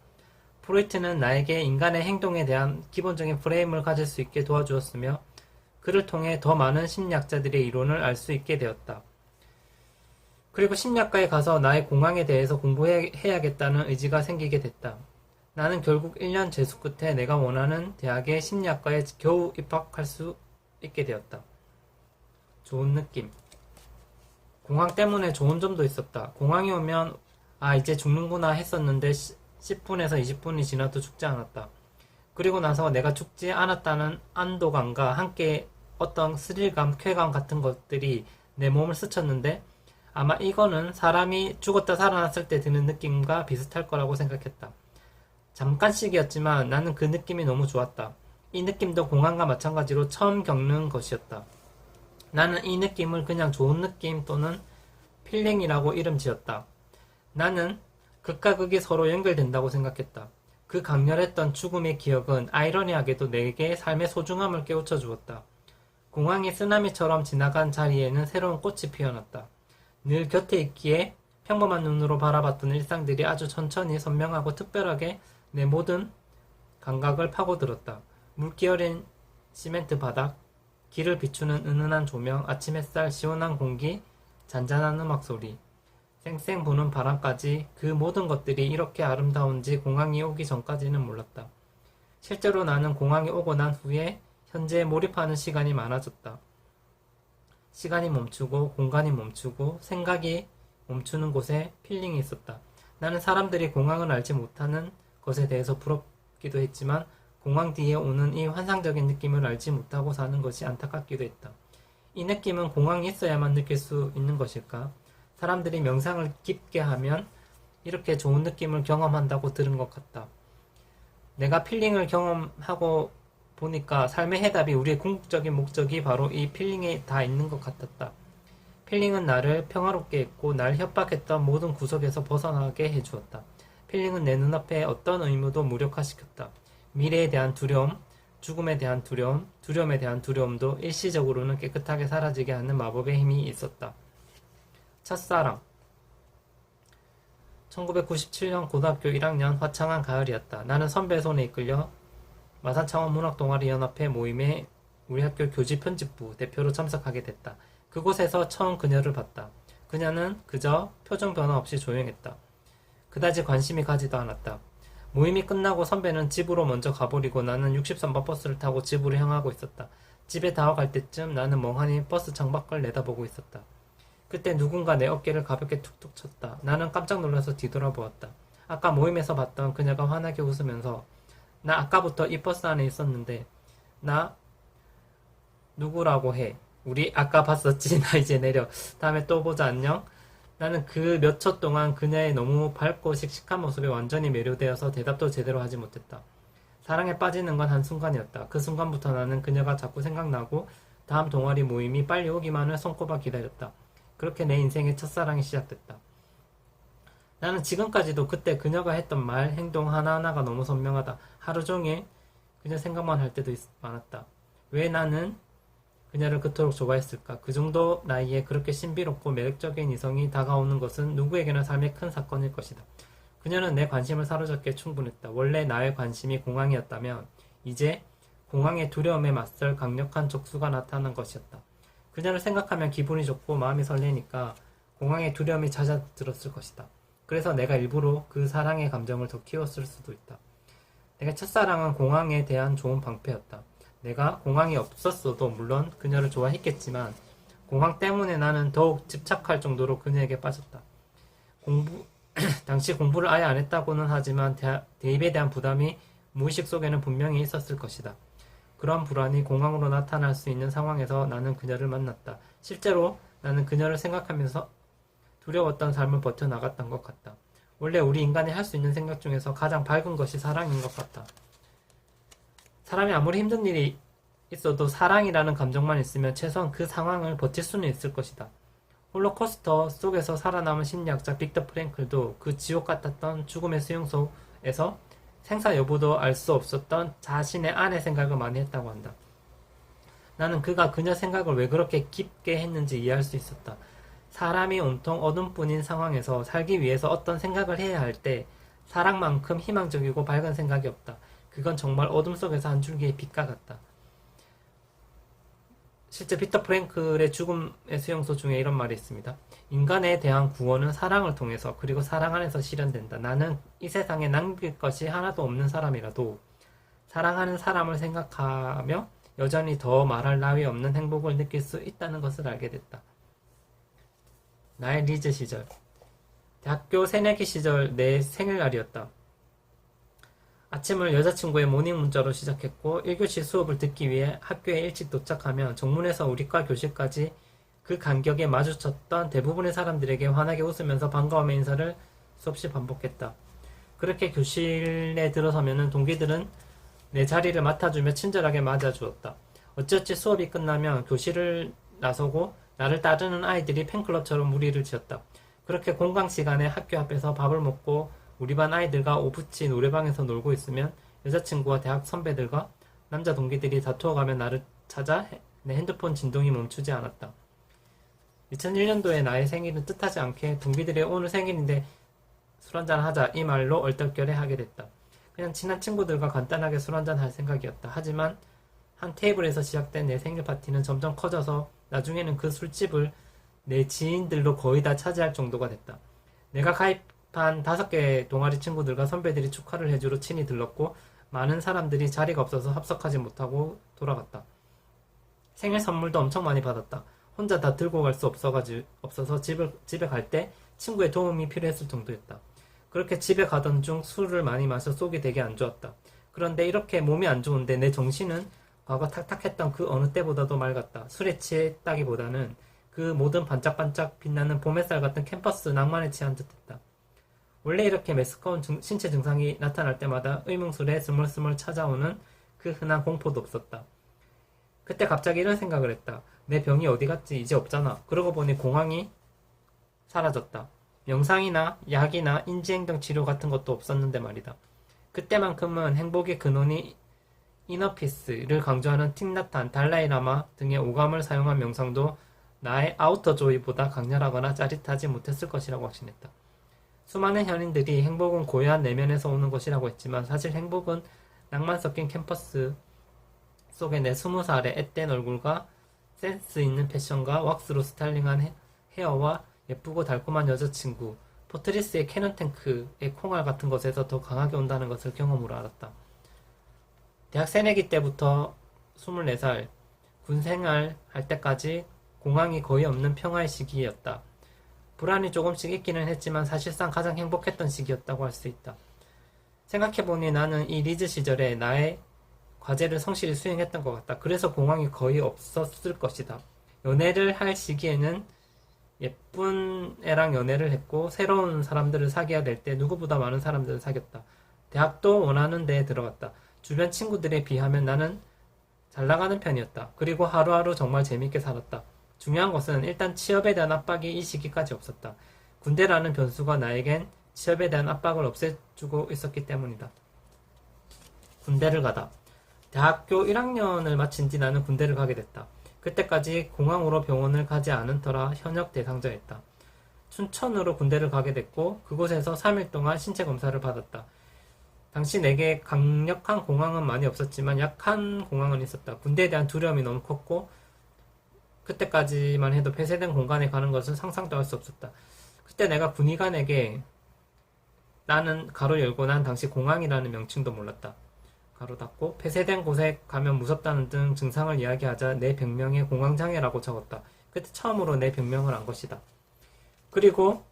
프로이트는 나에게 인간의 행동에 대한 기본적인 프레임을 가질 수 있게 도와주었으며 그를 통해 더 많은 심리학자들의 이론을 알 수 있게 되었다. 그리고 심리학과에 가서 나의 공황에 대해서 공부해야겠다는 의지가 생기게 됐다. 나는 결국 1년 재수 끝에 내가 원하는 대학의 심리학과에 겨우 입학할 수 있게 되었다. 좋은 느낌. 공황 때문에 좋은 점도 있었다. 공황이 오면 이제 죽는구나 했었는데 10분에서 20분이 지나도 죽지 않았다. 그리고 나서 내가 죽지 않았다는 안도감과 함께 어떤 스릴감, 쾌감 같은 것들이 내 몸을 스쳤는데 아마 이거는 사람이 죽었다 살아났을 때 드는 느낌과 비슷할 거라고 생각했다. 잠깐씩이었지만 나는 그 느낌이 너무 좋았다. 이 느낌도 공황과 마찬가지로 처음 겪는 것이었다. 나는 이 느낌을 그냥 좋은 느낌 또는 필링이라고 이름 지었다. 나는 극과 극이 서로 연결된다고 생각했다. 그 강렬했던 죽음의 기억은 아이러니하게도 내게 삶의 소중함을 깨우쳐 주었다. 공황이 쓰나미처럼 지나간 자리에는 새로운 꽃이 피어났다. 늘 곁에 있기에 평범한 눈으로 바라봤던 일상들이 아주 천천히 선명하고 특별하게 내 모든 감각을 파고들었다. 물기 어린 시멘트 바닥, 길을 비추는 은은한 조명, 아침 햇살, 시원한 공기, 잔잔한 음악 소리, 쌩쌩 부는 바람까지 그 모든 것들이 이렇게 아름다운지 공황이 오기 전까지는 몰랐다. 실제로 나는 공황이 오고 난 후에 현재에 몰입하는 시간이 많아졌다. 시간이 멈추고 공간이 멈추고 생각이 멈추는 곳에 필링이 있었다. 나는 사람들이 공황을 알지 못하는 것에 대해서 부럽기도 했지만 공황 뒤에 오는 이 환상적인 느낌을 알지 못하고 사는 것이 안타깝기도 했다. 이 느낌은 공황이 있어야만 느낄 수 있는 것일까? 사람들이 명상을 깊게 하면 이렇게 좋은 느낌을 경험한다고 들은 것 같다. 내가 필링을 경험하고 보니까 삶의 해답이 우리의 궁극적인 목적이 바로 이 필링에 다 있는 것 같았다. 필링은 나를 평화롭게 했고 날 협박했던 모든 구석에서 벗어나게 해주었다. 필링은 내 눈앞에 어떤 의무도 무력화시켰다. 미래에 대한 두려움, 죽음에 대한 두려움, 두려움에 대한 두려움도 일시적으로는 깨끗하게 사라지게 하는 마법의 힘이 있었다. 첫사랑. 1997년 고등학교 1학년 화창한 가을이었다. 나는 선배 손에 이끌려 마산창원 문학동아리연합회 모임에 우리 학교 교지 편집부 대표로 참석하게 됐다. 그곳에서 처음 그녀를 봤다. 그녀는 그저 표정 변화 없이 조용했다. 그다지 관심이 가지도 않았다. 모임이 끝나고 선배는 집으로 먼저 가버리고 나는 60선번 버스를 타고 집으로 향하고 있었다. 집에 다가갈 때쯤 나는 멍하니 버스 창밖을 내다보고 있었다. 그때 누군가 내 어깨를 가볍게 툭툭 쳤다. 나는 깜짝 놀라서 뒤돌아보았다. 아까 모임에서 봤던 그녀가 환하게 웃으면서 나 아까부터 이 버스 안에 있었는데 나 누구라고 해. 우리 아까 봤었지. 나 이제 내려. 다음에 또 보자. 안녕. 나는 그 몇 초 동안 그녀의 너무 밝고 씩씩한 모습에 완전히 매료되어서 대답도 제대로 하지 못했다. 사랑에 빠지는 건 한순간이었다. 그 순간부터 나는 그녀가 자꾸 생각나고 다음 동아리 모임이 빨리 오기만을 손꼽아 기다렸다. 그렇게 내 인생의 첫사랑이 시작됐다. 나는 지금까지도 그때 그녀가 했던 말, 행동 하나하나가 너무 선명하다. 하루 종일 그녀 생각만 할 때도 많았다. 왜 나는 그녀를 그토록 좋아했을까? 그 정도 나이에 그렇게 신비롭고 매력적인 이성이 다가오는 것은 누구에게나 삶의 큰 사건일 것이다. 그녀는 내 관심을 사로잡기에 충분했다. 원래 나의 관심이 공황이었다면 이제 공황의 두려움에 맞설 강력한 적수가 나타난 것이었다. 그녀를 생각하면 기분이 좋고 마음이 설레니까 공황의 두려움이 잦아들었을 것이다. 그래서 내가 일부러 그 사랑의 감정을 더 키웠을 수도 있다. 내가 첫사랑은 공황에 대한 좋은 방패였다. 내가 공황이 없었어도 물론 그녀를 좋아했겠지만 공황 때문에 나는 더욱 집착할 정도로 그녀에게 빠졌다. 당시 공부를 아예 안 했다고는 하지만 대입에 대한 부담이 무의식 속에는 분명히 있었을 것이다. 그런 불안이 공황으로 나타날 수 있는 상황에서 나는 그녀를 만났다. 실제로 나는 그녀를 생각하면서 두려웠던 삶을 버텨나갔던 것 같다. 원래 우리 인간이 할 수 있는 생각 중에서 가장 밝은 것이 사랑인 것 같다. 사람이 아무리 힘든 일이 있어도 사랑이라는 감정만 있으면 최소한 그 상황을 버틸 수는 있을 것이다. 홀로코스터 속에서 살아남은 심리학자 빅터 프랭클도 그 지옥 같았던 죽음의 수용소에서 생사 여부도 알 수 없었던 자신의 아내 생각을 많이 했다고 한다. 나는 그가 그녀 생각을 왜 그렇게 깊게 했는지 이해할 수 있었다. 사람이 온통 어둠뿐인 상황에서 살기 위해서 어떤 생각을 해야 할 때 사랑만큼 희망적이고 밝은 생각이 없다. 그건 정말 어둠 속에서 한 줄기의 빛과 같다. 실제 빅터 프랭클의 죽음의 수용소 중에 이런 말이 있습니다. 인간에 대한 구원은 사랑을 통해서 그리고 사랑 안에서 실현된다. 나는 이 세상에 남길 것이 하나도 없는 사람이라도 사랑하는 사람을 생각하며 여전히 더 말할 나위 없는 행복을 느낄 수 있다는 것을 알게 됐다. 나의 리즈 시절. 대학교 새내기 시절 내 생일날이었다. 아침을 여자친구의 모닝 문자로 시작했고 1교시 수업을 듣기 위해 학교에 일찍 도착하면 정문에서 우리과 교실까지 그 간격에 마주쳤던 대부분의 사람들에게 환하게 웃으면서 반가움의 인사를 수없이 반복했다. 그렇게 교실에 들어서면 동기들은 내 자리를 맡아주며 친절하게 맞아주었다. 어찌어찌 수업이 끝나면 교실을 나서고 나를 따르는 아이들이 팬클럽처럼 무리를 지었다. 그렇게 공강 시간에 학교 앞에서 밥을 먹고 우리 반 아이들과 오붓이 노래방에서 놀고 있으면 여자친구와 대학 선배들과 남자 동기들이 다투어가며 나를 찾아 내 핸드폰 진동이 멈추지 않았다. 2001년도에 나의 생일은 뜻하지 않게 동기들의 오늘 생일인데 술 한잔 하자 이 말로 얼떨결에 하게 됐다. 그냥 친한 친구들과 간단하게 술 한잔 할 생각이었다. 하지만 한 테이블에서 시작된 내 생일 파티는 점점 커져서 나중에는 그 술집을 내 지인들로 거의 다 차지할 정도가 됐다. 내가 가입한 5개 동아리 친구들과 선배들이 축하를 해주러 친히 들렀고 많은 사람들이 자리가 없어서 합석하지 못하고 돌아갔다. 생일 선물도 엄청 많이 받았다. 혼자 다 들고 갈 수 없어서 집에 갈 때 친구의 도움이 필요했을 정도였다. 그렇게 집에 가던 중 술을 많이 마셔 속이 되게 안 좋았다. 그런데 이렇게 몸이 안 좋은데 내 정신은 과거 탁탁했던 그 어느 때보다도 맑았다. 술에 취했다기보다는 그 모든 반짝반짝 빛나는 봄햇살 같은 캠퍼스 낭만에 취한 듯했다. 원래 이렇게 메스꺼운 신체 증상이 나타날 때마다 의문술에 스물스물 찾아오는 그 흔한 공포도 없었다. 그때 갑자기 이런 생각을 했다. 내 병이 어디 갔지? 이제 없잖아. 그러고 보니 공황이 사라졌다. 명상이나 약이나 인지행동 치료 같은 것도 없었는데 말이다. 그때만큼은 행복의 근원이 이너피스를 강조하는 틱나탄, 달라이라마 등의 오감을 사용한 명상도 나의 아우터 조이보다 강렬하거나 짜릿하지 못했을 것이라고 확신했다. 수많은 현인들이 행복은 고요한 내면에서 오는 것이라고 했지만 사실 행복은 낭만 섞인 캠퍼스 속에 내 20살의 앳된 얼굴과 센스 있는 패션과 왁스로 스타일링한 헤어와 예쁘고 달콤한 여자친구, 포트리스의 캐논 탱크의 콩알 같은 것에서 더 강하게 온다는 것을 경험으로 알았다. 대학 새내기 때부터 24살, 군 생활 할 때까지 공황이 거의 없는 평화의 시기였다. 불안이 조금씩 있기는 했지만 사실상 가장 행복했던 시기였다고 할 수 있다. 생각해보니 나는 이 리즈 시절에 나의 과제를 성실히 수행했던 것 같다. 그래서 공황이 거의 없었을 것이다. 연애를 할 시기에는 예쁜 애랑 연애를 했고 새로운 사람들을 사귀어야 될 때 누구보다 많은 사람들을 사귀었다. 대학도 원하는 데에 들어갔다. 주변 친구들에 비하면 나는 잘 나가는 편이었다. 그리고 하루하루 정말 재밌게 살았다. 중요한 것은 일단 취업에 대한 압박이 이 시기까지 없었다. 군대라는 변수가 나에겐 취업에 대한 압박을 없애주고 있었기 때문이다. 군대를 가다. 대학교 1학년을 마친 뒤 나는 군대를 가게 됐다. 그때까지 공항으로 병원을 가지 않은 터라 현역 대상자였다. 춘천으로 군대를 가게 됐고 그곳에서 3일 동안 신체 검사를 받았다. 당시 내게 강력한 공황은 많이 없었지만 약한 공황은 있었다. 군대에 대한 두려움이 너무 컸고 그때까지만 해도 폐쇄된 공간에 가는 것은 상상도 할 수 없었다. 그때 내가 군의관에게 나는 가로 열고 난 당시 공황이라는 명칭도 몰랐다. 가로 닫고 폐쇄된 곳에 가면 무섭다는 등 증상을 이야기하자 내 병명에 공황장애라고 적었다. 그때 처음으로 내 병명을 안 것이다. 그리고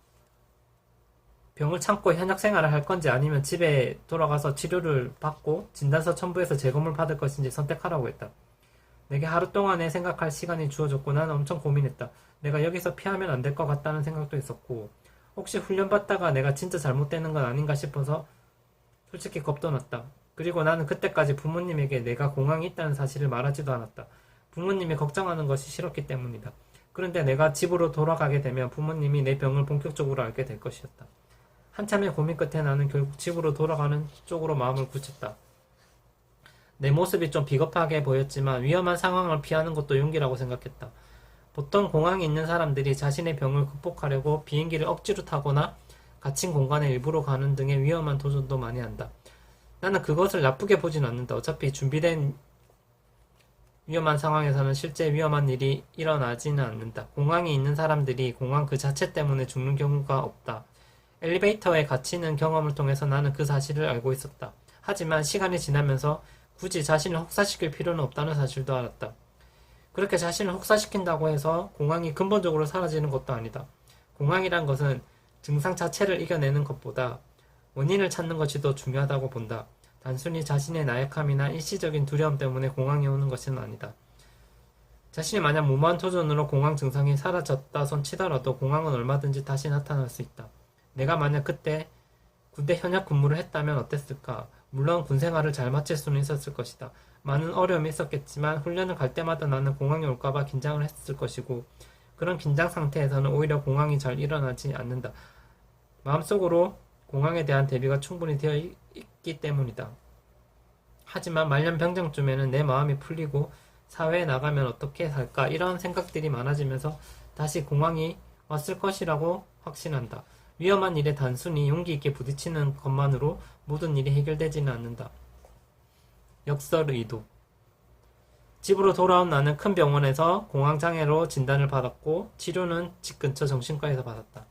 병을 참고 현역 생활을 할 건지 아니면 집에 돌아가서 치료를 받고 진단서 첨부해서 재검을 받을 것인지 선택하라고 했다. 내게 하루 동안에 생각할 시간이 주어졌고 나는 엄청 고민했다. 내가 여기서 피하면 안 될 것 같다는 생각도 있었고 혹시 훈련받다가 내가 진짜 잘못되는 건 아닌가 싶어서 솔직히 겁도 났다. 그리고 나는 그때까지 부모님에게 내가 공황이 있다는 사실을 말하지도 않았다. 부모님이 걱정하는 것이 싫었기 때문이다. 그런데 내가 집으로 돌아가게 되면 부모님이 내 병을 본격적으로 알게 될 것이었다. 한참의 고민 끝에 나는 결국 집으로 돌아가는 쪽으로 마음을 굳혔다. 내 모습이 좀 비겁하게 보였지만 위험한 상황을 피하는 것도 용기라고 생각했다. 보통 공황이 있는 사람들이 자신의 병을 극복하려고 비행기를 억지로 타거나 갇힌 공간에 일부러 가는 등의 위험한 도전도 많이 한다. 나는 그것을 나쁘게 보진 않는다. 어차피 준비된 위험한 상황에서는 실제 위험한 일이 일어나지는 않는다. 공황이 있는 사람들이 공황 그 자체 때문에 죽는 경우가 없다. 엘리베이터에 갇히는 경험을 통해서 나는 그 사실을 알고 있었다. 하지만 시간이 지나면서 굳이 자신을 혹사시킬 필요는 없다는 사실도 알았다. 그렇게 자신을 혹사시킨다고 해서 공황이 근본적으로 사라지는 것도 아니다. 공황이란 것은 증상 자체를 이겨내는 것보다 원인을 찾는 것이 더 중요하다고 본다. 단순히 자신의 나약함이나 일시적인 두려움 때문에 공황이 오는 것은 아니다. 자신이 만약 무모한 도전으로 공황 증상이 사라졌다 손 치더라도 공황은 얼마든지 다시 나타날 수 있다. 내가 만약 그때 군대 현역 근무를 했다면 어땠을까? 물론 군 생활을 잘 마칠 수는 있었을 것이다. 많은 어려움이 있었겠지만 훈련을 갈 때마다 나는 공황이 올까봐 긴장을 했을 것이고 그런 긴장 상태에서는 오히려 공황이 잘 일어나지 않는다. 마음속으로 공황에 대한 대비가 충분히 되어 있기 때문이다. 하지만 말년병장쯤에는 내 마음이 풀리고 사회에 나가면 어떻게 살까 이런 생각들이 많아지면서 다시 공황이 왔을 것이라고 확신한다. 위험한 일에 단순히 용기 있게 부딪히는 것만으로 모든 일이 해결되지는 않는다. 역설 의도. 집으로 돌아온 나는 큰 병원에서 공황장애로 진단을 받았고 치료는 집 근처 정신과에서 받았다.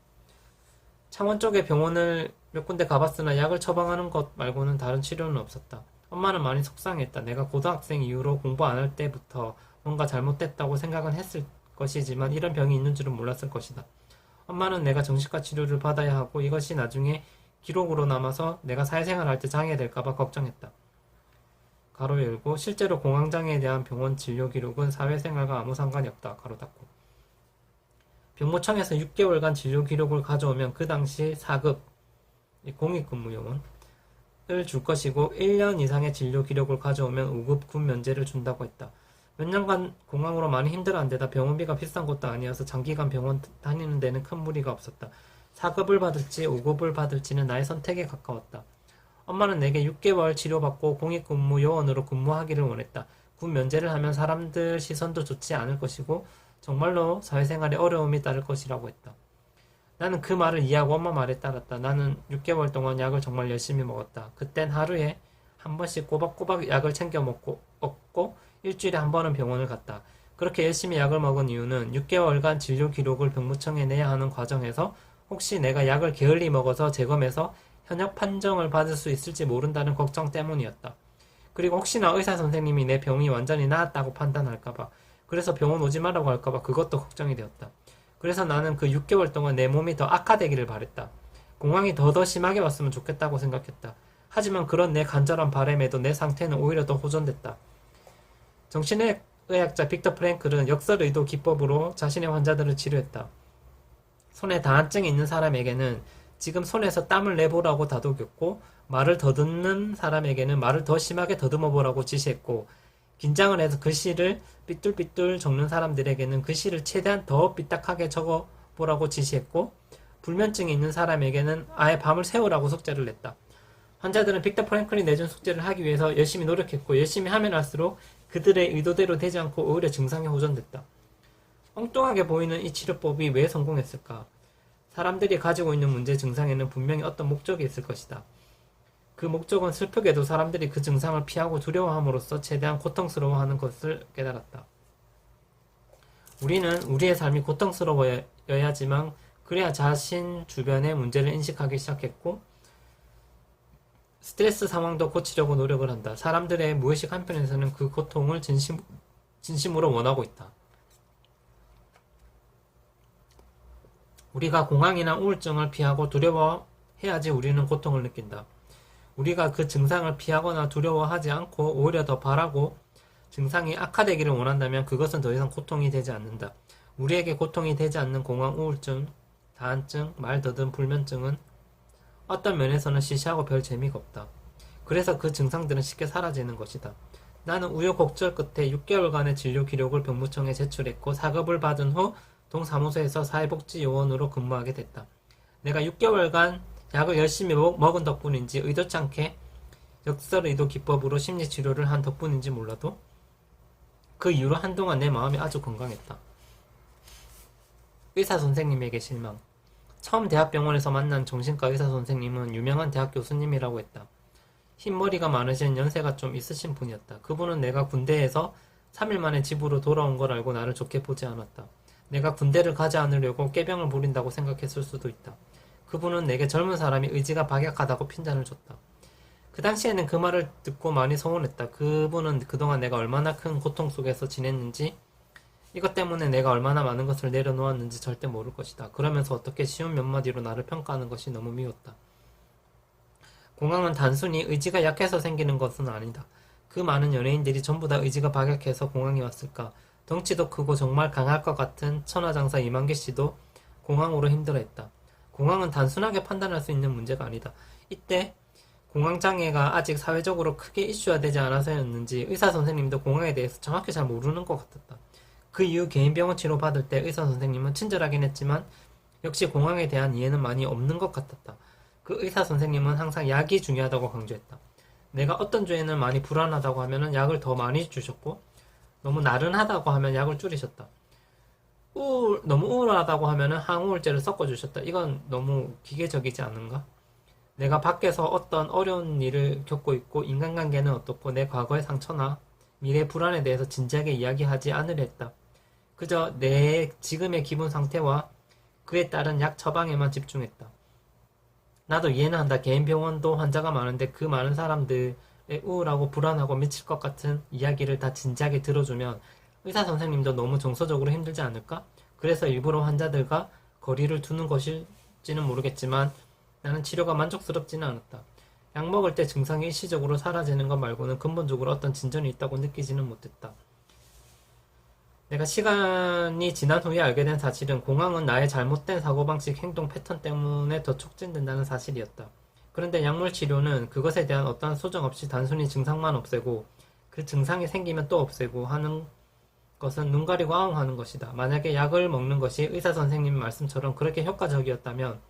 창원 쪽에 병원을 몇 군데 가봤으나 약을 처방하는 것 말고는 다른 치료는 없었다. 엄마는 많이 속상했다. 내가 고등학생 이후로 공부 안 할 때부터 뭔가 잘못됐다고 생각은 했을 것이지만 이런 병이 있는 줄은 몰랐을 것이다. 엄마는 내가 정신과 치료를 받아야 하고 이것이 나중에 기록으로 남아서 내가 사회생활 할 때 장애될까봐 걱정했다. 가로 열고 실제로 공황장애에 대한 병원 진료 기록은 사회생활과 아무 상관이 없다. 가로 닫고. 병무청에서 6개월간 진료 기록을 가져오면 그 당시 4급 공익근무요원을 줄 것이고 1년 이상의 진료 기록을 가져오면 5급 군 면제를 준다고 했다. 몇 년간 공황으로 많이 힘들어한 데다 병원비가 비싼 것도 아니어서 장기간 병원 다니는 데는 큰 무리가 없었다. 4급을 받을지 5급을 받을지는 나의 선택에 가까웠다. 엄마는 내게 6개월 치료받고 공익근무 요원으로 근무하기를 원했다. 군 면제를 하면 사람들 시선도 좋지 않을 것이고 정말로 사회생활에 어려움이 따를 것이라고 했다. 나는 그 말을 이해하고 엄마 말에 따랐다. 나는 6개월 동안 약을 정말 열심히 먹었다. 그땐 하루에 한 번씩 꼬박꼬박 약을 챙겨 먹고 일주일에 한 번은 병원을 갔다. 그렇게 열심히 약을 먹은 이유는 6개월간 진료 기록을 병무청에 내야 하는 과정에서 혹시 내가 약을 게을리 먹어서 재검해서 현역 판정을 받을 수 있을지 모른다는 걱정 때문이었다. 그리고 혹시나 의사 선생님이 내 병이 완전히 나았다고 판단할까봐, 그래서 병원 오지 말라고 할까봐 그것도 걱정이 되었다. 그래서 나는 그 6개월 동안 내 몸이 더 악화되기를 바랬다. 공황이 더 심하게 왔으면 좋겠다고 생각했다. 하지만 그런 내 간절한 바람에도 내 상태는 오히려 더 호전됐다. 정신의학자 빅터 프랭클은 역설의도 기법으로 자신의 환자들을 치료했다. 손에 다한증이 있는 사람에게는 지금 손에서 땀을 내보라고 다독였고 말을 더듬는 사람에게는 말을 더 심하게 더듬어 보라고 지시했고 긴장을 해서 글씨를 삐뚤삐뚤 적는 사람들에게는 글씨를 최대한 더 삐딱하게 적어보라고 지시했고 불면증이 있는 사람에게는 아예 밤을 새우라고 숙제를 냈다. 환자들은 빅터 프랭클이 내준 숙제를 하기 위해서 열심히 노력했고 열심히 하면 할수록 그들의 의도대로 되지 않고 오히려 증상이 호전됐다. 엉뚱하게 보이는 이 치료법이 왜 성공했을까? 사람들이 가지고 있는 문제 증상에는 분명히 어떤 목적이 있을 것이다. 그 목적은 슬프게도 사람들이 그 증상을 피하고 두려워함으로써 최대한 고통스러워하는 것을 깨달았다. 우리는 우리의 삶이 고통스러워야지만 그래야 자신 주변의 문제를 인식하기 시작했고 스트레스 상황도 고치려고 노력을 한다. 사람들의 무의식 한편에서는 그 고통을 진심으로 원하고 있다. 우리가 공황이나 우울증을 피하고 두려워해야지 우리는 고통을 느낀다. 우리가 그 증상을 피하거나 두려워하지 않고 오히려 더 바라고 증상이 악화되기를 원한다면 그것은 더 이상 고통이 되지 않는다. 우리에게 고통이 되지 않는 공황 우울증 다한증, 말더듬, 불면증은 어떤 면에서는 시시하고 별 재미가 없다. 그래서 그 증상들은 쉽게 사라지는 것이다. 나는 우여곡절 끝에 6개월간의 진료 기록을 병무청에 제출했고 사급을 받은 후 동사무소에서 사회복지요원으로 근무하게 됐다. 내가 6개월간 약을 열심히 먹은 덕분인지 의도치 않게 역설의도 기법으로 심리치료를 한 덕분인지 몰라도 그 이후로 한동안 내 마음이 아주 건강했다. 의사 선생님에게 실망. 처음 대학병원에서 만난 정신과 의사 선생님은 유명한 대학 교수님이라고 했다. 흰머리가 많으신 연세가 좀 있으신 분이었다. 그분은 내가 군대에서 3일 만에 집으로 돌아온 걸 알고 나를 좋게 보지 않았다. 내가 군대를 가지 않으려고 꾀병을 부린다고 생각했을 수도 있다. 그분은 내게 젊은 사람이 의지가 박약하다고 핀잔을 줬다. 그 당시에는 그 말을 듣고 많이 서운했다. 그분은 그동안 내가 얼마나 큰 고통 속에서 지냈는지, 이것 때문에 내가 얼마나 많은 것을 내려놓았는지 절대 모를 것이다. 그러면서 어떻게 쉬운 몇 마디로 나를 평가하는 것이 너무 미웠다. 공황은 단순히 의지가 약해서 생기는 것은 아니다. 그 많은 연예인들이 전부 다 의지가 박약해서 공황이 왔을까? 덩치도 크고 정말 강할 것 같은 천하장사 이만기 씨도 공황으로 힘들어했다. 공황은 단순하게 판단할 수 있는 문제가 아니다. 이때 공황장애가 아직 사회적으로 크게 이슈화되지 않아서였는지 의사 선생님도 공황에 대해서 정확히 잘 모르는 것 같았다. 그 이후 개인병원 치료 받을 때 의사 선생님은 친절하긴 했지만 역시 공황에 대한 이해는 많이 없는 것 같았다. 그 의사 선생님은 항상 약이 중요하다고 강조했다. 내가 어떤 주에는 많이 불안하다고 하면 약을 더 많이 주셨고 너무 나른하다고 하면 약을 줄이셨다. 너무 우울하다고 하면 항우울제를 섞어주셨다. 이건 너무 기계적이지 않은가? 내가 밖에서 어떤 어려운 일을 겪고 있고 인간관계는 어떻고 내 과거의 상처나 미래 불안에 대해서 진지하게 이야기하지 않으려 했다. 그저 내 지금의 기분 상태와 그에 따른 약 처방에만 집중했다. 나도 이해는 한다. 개인 병원도 환자가 많은데 그 많은 사람들의 우울하고 불안하고 미칠 것 같은 이야기를 다 진지하게 들어주면 의사 선생님도 너무 정서적으로 힘들지 않을까? 그래서 일부러 환자들과 거리를 두는 것일지는 모르겠지만 나는 치료가 만족스럽지는 않았다. 약 먹을 때 증상이 일시적으로 사라지는 것 말고는 근본적으로 어떤 진전이 있다고 느끼지는 못했다. 내가 시간이 지난 후에 알게 된 사실은 공황은 나의 잘못된 사고방식 행동 패턴 때문에 더 촉진된다는 사실이었다. 그런데 약물 치료는 그것에 대한 어떠한 소정 없이 단순히 증상만 없애고 그 증상이 생기면 또 없애고 하는 것은 눈 가리고 아웅하는 것이다. 만약에 약을 먹는 것이 의사 선생님 말씀처럼 그렇게 효과적이었다면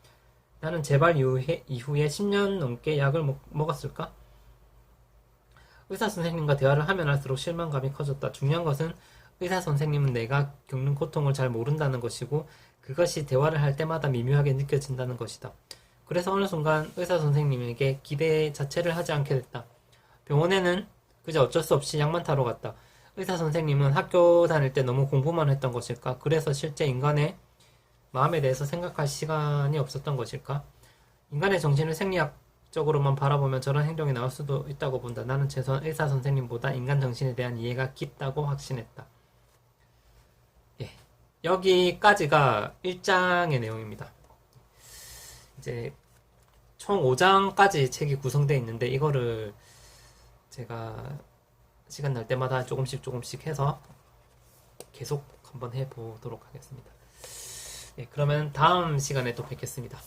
나는 재발 이후에 10년 넘게 약을 먹었을까? 의사 선생님과 대화를 하면 할수록 실망감이 커졌다. 중요한 것은 의사 선생님은 내가 겪는 고통을 잘 모른다는 것이고 그것이 대화를 할 때마다 미묘하게 느껴진다는 것이다. 그래서 어느 순간 의사 선생님에게 기대 자체를 하지 않게 됐다. 병원에는 그저 어쩔 수 없이 약만 타러 갔다. 의사 선생님은 학교 다닐 때 너무 공부만 했던 것일까? 그래서 실제 인간의 마음에 대해서 생각할 시간이 없었던 것일까? 인간의 정신을 생리학적으로만 바라보면 저런 행동이 나올 수도 있다고 본다. 나는 최소한 의사 선생님보다 인간 정신에 대한 이해가 깊다고 확신했다. 여기까지가 1장의 내용입니다. 이제 총 5장까지 책이 구성되어 있는데 이거를 제가 시간 날 때마다 조금씩 해서 계속 한번 해보도록 하겠습니다. 그러면 다음 시간에 또 뵙겠습니다.